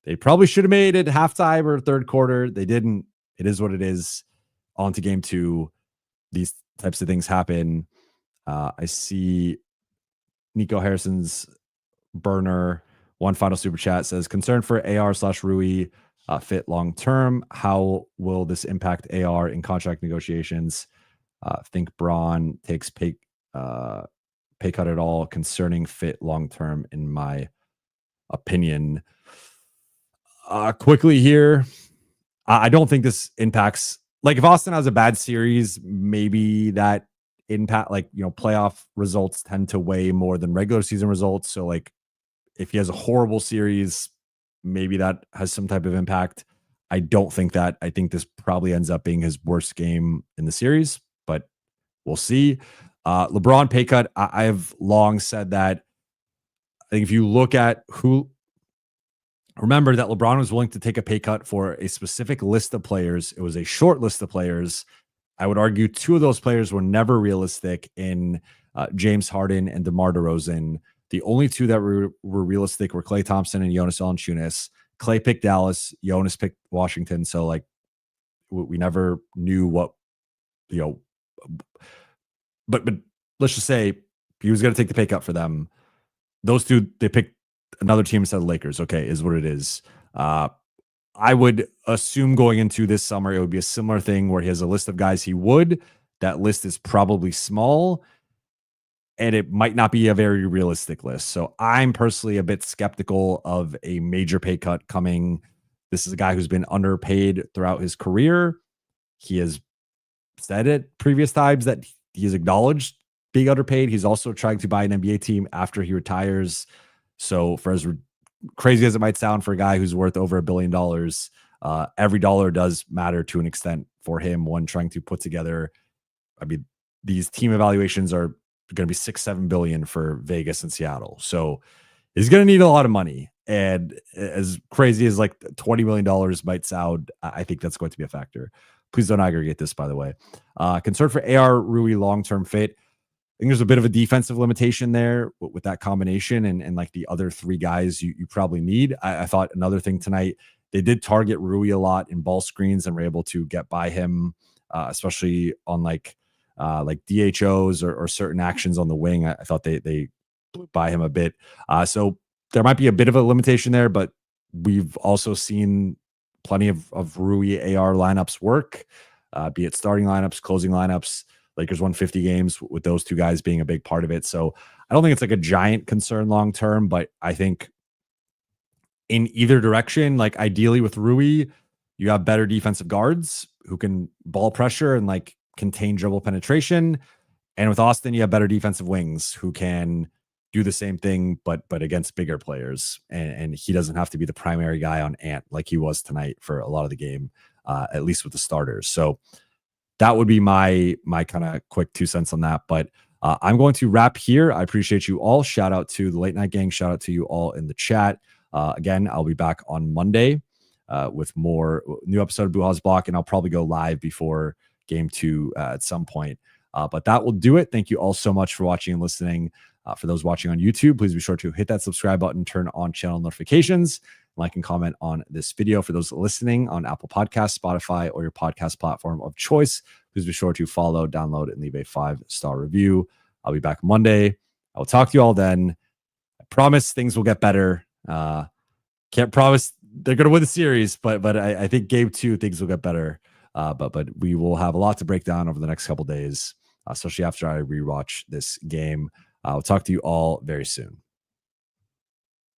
they probably should have made at halftime or third quarter. They didn't. It is what it is. On to game 2. These types of things happen. I see Nico Harrison's burner. One final super chat says, concern for AR/Rui fit long term. How will this impact AR in contract negotiations? Think Braun takes pay cut at all concerning fit long term, in my opinion. Quickly here, I don't think this impacts. Like if Austin has a bad series, maybe that impact, like, playoff results tend to weigh more than regular season results. So like if he has a horrible series, maybe that has some type of impact. I don't think that. I think this probably ends up being his worst game in the series, but we'll see. LeBron pay cut. I've long said that. I think if you look at who, remember that LeBron was willing to take a pay cut for a specific list of players. It was a short list of players. I would argue two of those players were never realistic in James Harden and DeMar DeRozan. The only two that were realistic were Klay Thompson and Jonas Valanciunas. Klay picked Dallas, Jonas picked Washington. So like we never knew what, but let's just say he was going to take the pay cut for them. Those two, they picked another team instead of the Lakers. Okay, is what it is. I would assume going into this summer, it would be a similar thing where he has a list of guys he would. That list is probably small, and it might not be a very realistic list. So I'm personally a bit skeptical of a major pay cut coming. This is a guy who's been underpaid throughout his career. He has said it previous times that he has acknowledged being underpaid. He's also trying to buy an NBA team after he retires. So for as crazy as it might sound for a guy who's worth over $1 billion, every dollar does matter to an extent for him when trying to put together. I mean, these team evaluations are going to be 6-7 billion for Vegas and Seattle. So he's going to need a lot of money. And as crazy as like $20 million might sound, I think that's going to be a factor. Please don't aggregate this, by the way. Concern for AR Rui long-term fit. I think there's a bit of a defensive limitation there with that combination and like the other three guys you probably need. I thought another thing tonight, they did target Rui a lot in ball screens and were able to get by him, especially on like DHOs or certain actions on the wing. I thought they blew by him a bit. So there might be a bit of a limitation there, but we've also seen plenty of Rui AR lineups work, be it starting lineups, closing lineups. Lakers won 50 games with those two guys being a big part of it. So I don't think it's like a giant concern long term, but I think in either direction, like ideally with Rui, you have better defensive guards who can ball pressure and like contain dribble penetration. And with Austin, you have better defensive wings who can do the same thing, but against bigger players. And he doesn't have to be the primary guy on Ant like he was tonight for a lot of the game, at least with the starters. So that would be my kind of quick 2 cents on that. But I'm going to wrap here. I appreciate you all. Shout out to the Late Night Gang. Shout out to you all in the chat. Again, I'll be back on Monday with more new episode of Buha's Block, and I'll probably go live before game 2 at some point. But that will do it. Thank you all so much for watching and listening. For those watching on YouTube, please be sure to hit that subscribe button, turn on channel notifications, like and comment on this video. For those listening on Apple Podcasts, Spotify, or your podcast platform of choice, please be sure to follow, download, and leave a 5-star review. I'll be back Monday. I will talk to you all then. I promise things will get better. Can't promise they're going to win the series, but I think game 2 things will get better. But we will have a lot to break down over the next couple days, especially after I rewatch this game. I'll talk to you all very soon.